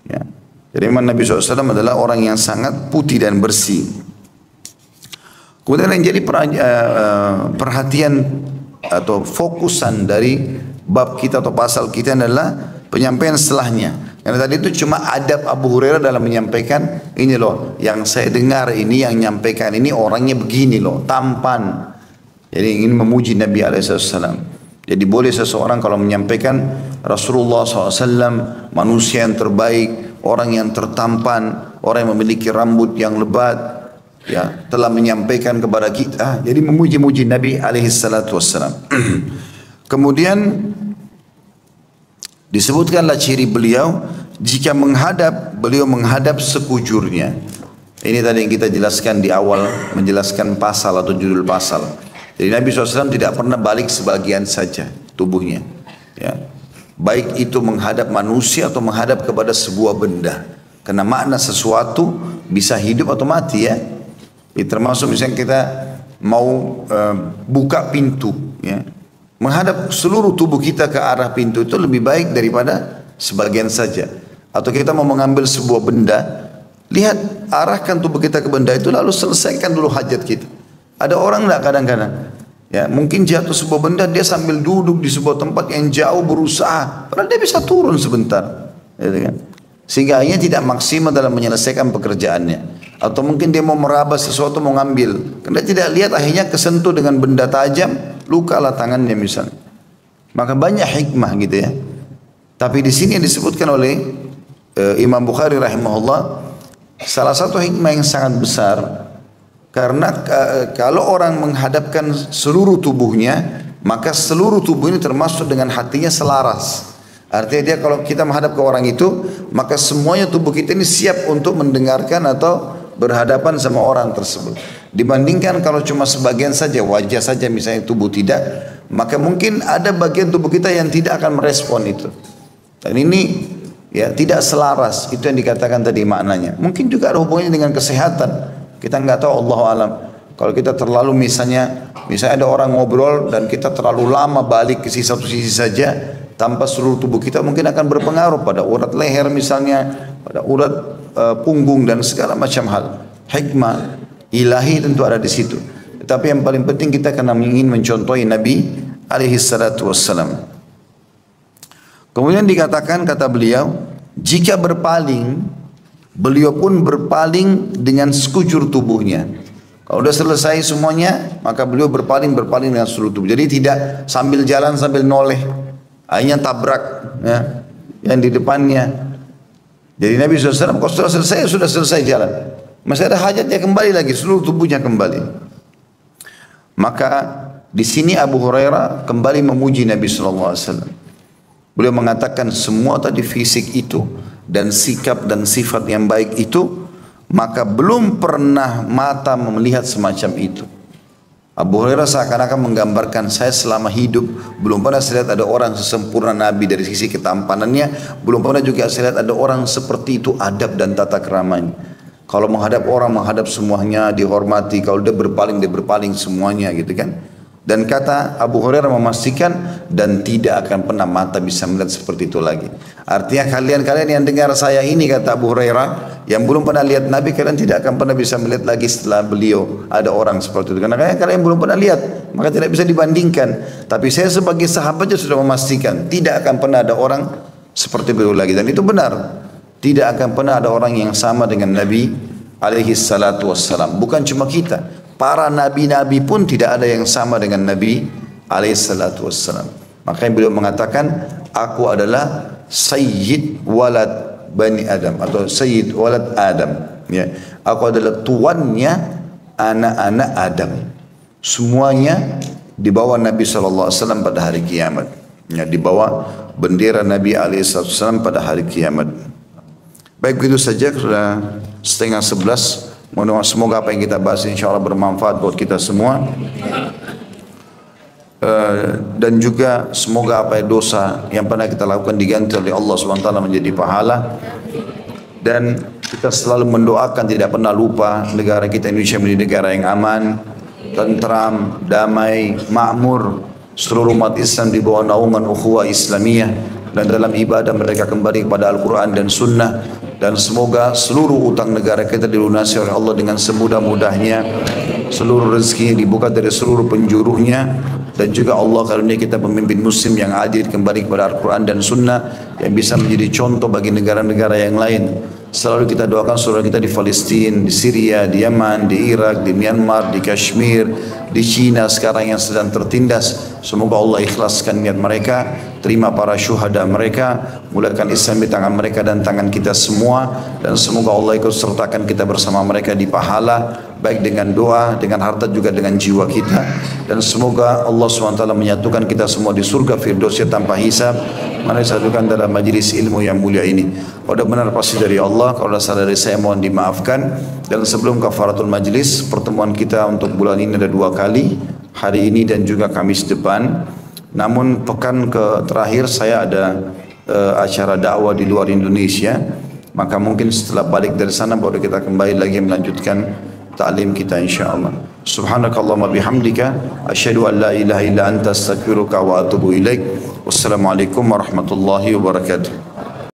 Ya. Jadi memang Nabi SAW adalah orang yang sangat putih dan bersih. Kemudian yang jadi perhatian atau fokusan dari bab kita atau pasal kita adalah penyampaian setelahnya. Karena tadi itu cuma adab Abu Hurairah dalam menyampaikan, ini loh yang saya dengar ini, yang menyampaikan ini orangnya begini loh, tampan. Jadi ingin memuji Nabi SAW. Jadi boleh seseorang kalau menyampaikan Rasulullah SAW, manusia yang terbaik, orang yang tertampan, orang yang memiliki rambut yang lebat, ya, telah menyampaikan kepada kita, jadi memuji-muji Nabi SAW. Kemudian disebutkanlah ciri beliau, jika menghadap, beliau menghadap sekujurnya. Ini tadi yang kita jelaskan di awal, menjelaskan pasal atau judul pasal. Jadi Nabi SAW tidak pernah balik sebagian saja tubuhnya, ya. Baik itu menghadap manusia atau menghadap kepada sebuah benda. Karena makna sesuatu bisa hidup atau mati, ya. Termasuk misalnya kita mau buka pintu, ya. Menghadap seluruh tubuh kita ke arah pintu itu lebih baik daripada sebagian saja. Atau kita mau mengambil sebuah benda, lihat, arahkan tubuh kita ke benda itu lalu selesaikan dulu hajat kita. Ada orang enggak kadang-kadang, ya, mungkin jatuh sebuah benda, dia sambil duduk di sebuah tempat yang jauh berusaha, padahal dia bisa turun sebentar, gitu kan? Sehingga akhirnya tidak maksimal dalam menyelesaikan pekerjaannya. Atau mungkin dia mau meraba sesuatu, mau ngambil, karena tidak lihat, akhirnya kesentuh dengan benda tajam, lukalah tangannya misalnya. Maka banyak hikmah gitu ya. Tapi di sini yang disebutkan oleh Imam Bukhari rahimahullah, salah satu hikmah yang sangat besar, karena kalau orang menghadapkan seluruh tubuhnya, maka seluruh tubuh ini termasuk dengan hatinya selaras. Artinya dia, kalau kita menghadap ke orang itu, maka semuanya tubuh kita ini siap untuk mendengarkan atau berhadapan sama orang tersebut. Dibandingkan kalau cuma sebagian saja, wajah saja misalnya, tubuh tidak, maka mungkin ada bagian tubuh kita yang tidak akan merespon itu. Dan ini ya tidak selaras, itu yang dikatakan tadi maknanya. Mungkin juga ada hubungannya dengan kesehatan. Kita nggak tahu, Allah alam. Kalau kita terlalu misalnya ada orang ngobrol dan kita terlalu lama balik ke satu sisi saja, tanpa seluruh tubuh kita, mungkin akan berpengaruh pada urat leher misalnya, pada urat punggung dan segala macam hal. Hikmah ilahi tentu ada di situ. Tetapi yang paling penting kita karena ingin mencontohi Nabi alaihi salatu wassalam. Kemudian dikatakan, kata beliau, jika berpaling, beliau pun berpaling dengan sekujur tubuhnya. Kalau sudah selesai semuanya, maka beliau berpaling dengan seluruh tubuh. Jadi tidak sambil jalan sambil noleh, akhirnya tabrak, ya, yang di depannya. Jadi Nabi SAW kalau sudah selesai jalan, masih ada hajatnya kembali lagi, seluruh tubuhnya kembali. Maka di sini Abu Hurairah kembali memuji Nabi SAW. Beliau mengatakan semua tadi fisik itu dan sikap dan sifat yang baik itu, maka belum pernah mata melihat semacam itu. Abu Hurairah seakan-akan menggambarkan, saya selama hidup belum pernah saya lihat ada orang sesempurna Nabi dari sisi ketampanannya, belum pernah juga saya lihat ada orang seperti itu adab dan tata keramanya. Kalau menghadap orang, menghadap semuanya, dihormati. Kalau dia berpaling semuanya gitu kan. Dan kata Abu Hurairah memastikan, dan tidak akan pernah mata bisa melihat seperti itu lagi. Artinya kalian yang dengar saya ini, kata Abu Hurairah, yang belum pernah lihat Nabi, kalian tidak akan pernah bisa melihat lagi setelah beliau ada orang seperti itu. Karena kalian belum pernah lihat, maka tidak bisa dibandingkan. Tapi saya sebagai sahabatnya sudah memastikan, tidak akan pernah ada orang seperti beliau lagi. Dan itu benar. Tidak akan pernah ada orang yang sama dengan Nabi alaihi salatu wassalam. Bukan cuma kita, para nabi-nabi pun tidak ada yang sama dengan Nabi alaihi salatu wassalam. Makanya beliau mengatakan, aku adalah sayyid walad bani Adam, atau sayyid walad Adam, ya. Aku adalah tuannya anak-anak Adam. Semuanya di bawah Nabi SAW pada hari kiamat, ya, di bawah bendera Nabi SAW pada hari kiamat. Baik, begitu saja, sudah 10:30. Semoga apa yang kita bahas insya Allah bermanfaat buat kita semua. Dan juga semoga apa dosa yang pernah kita lakukan diganti oleh Allah SWT menjadi pahala. Dan kita selalu mendoakan, tidak pernah lupa negara kita Indonesia menjadi negara yang aman, tentram, damai, makmur. Seluruh umat Islam di bawah naungan ukhuwah Islamiyah, dan dalam ibadah mereka kembali kepada Al-Quran dan Sunnah. Dan semoga seluruh utang negara kita dilunasi oleh Allah dengan semudah-mudahnya, seluruh rezeki dibuka dari seluruh penjuruhnya, dan juga Allah karunia kita pemimpin muslim yang adil kembali kepada Al-Quran dan Sunnah, yang bisa menjadi contoh bagi negara-negara yang lain. Selalu kita doakan saudara kita di Palestina, di Syria, di Yaman, di Irak, di Myanmar, di Kashmir, di China sekarang yang sedang tertindas. Semoga Allah ikhlaskan niat mereka, terima para syuhada mereka, mulakan Islam di tangan mereka dan tangan kita semua, dan semoga Allah ikut sertakan kita bersama mereka di pahala, baik dengan doa, dengan harta, juga dengan jiwa kita. Dan semoga Allah SWT menyatukan kita semua di surga Firdausnya tanpa hisab. Mari satukan dalam majlis ilmu yang mulia ini. Kalau benar pasti dari Allah, kalau salah dari saya mohon dimaafkan. Dan sebelum kafaratul majlis, pertemuan kita untuk bulan ini ada 2 kali, hari ini dan juga Kamis depan. Namun pekan terakhir saya ada acara dakwah di luar Indonesia, maka mungkin setelah balik dari sana baru kita kembali lagi melanjutkan ta'lim kita insyaallah. Subhanakallahumma bihamdika asyhadu an la ilaha illa anta astaghfiruka wa atubu ilaik. Wassalamualaikum warahmatullahi wabarakatuh.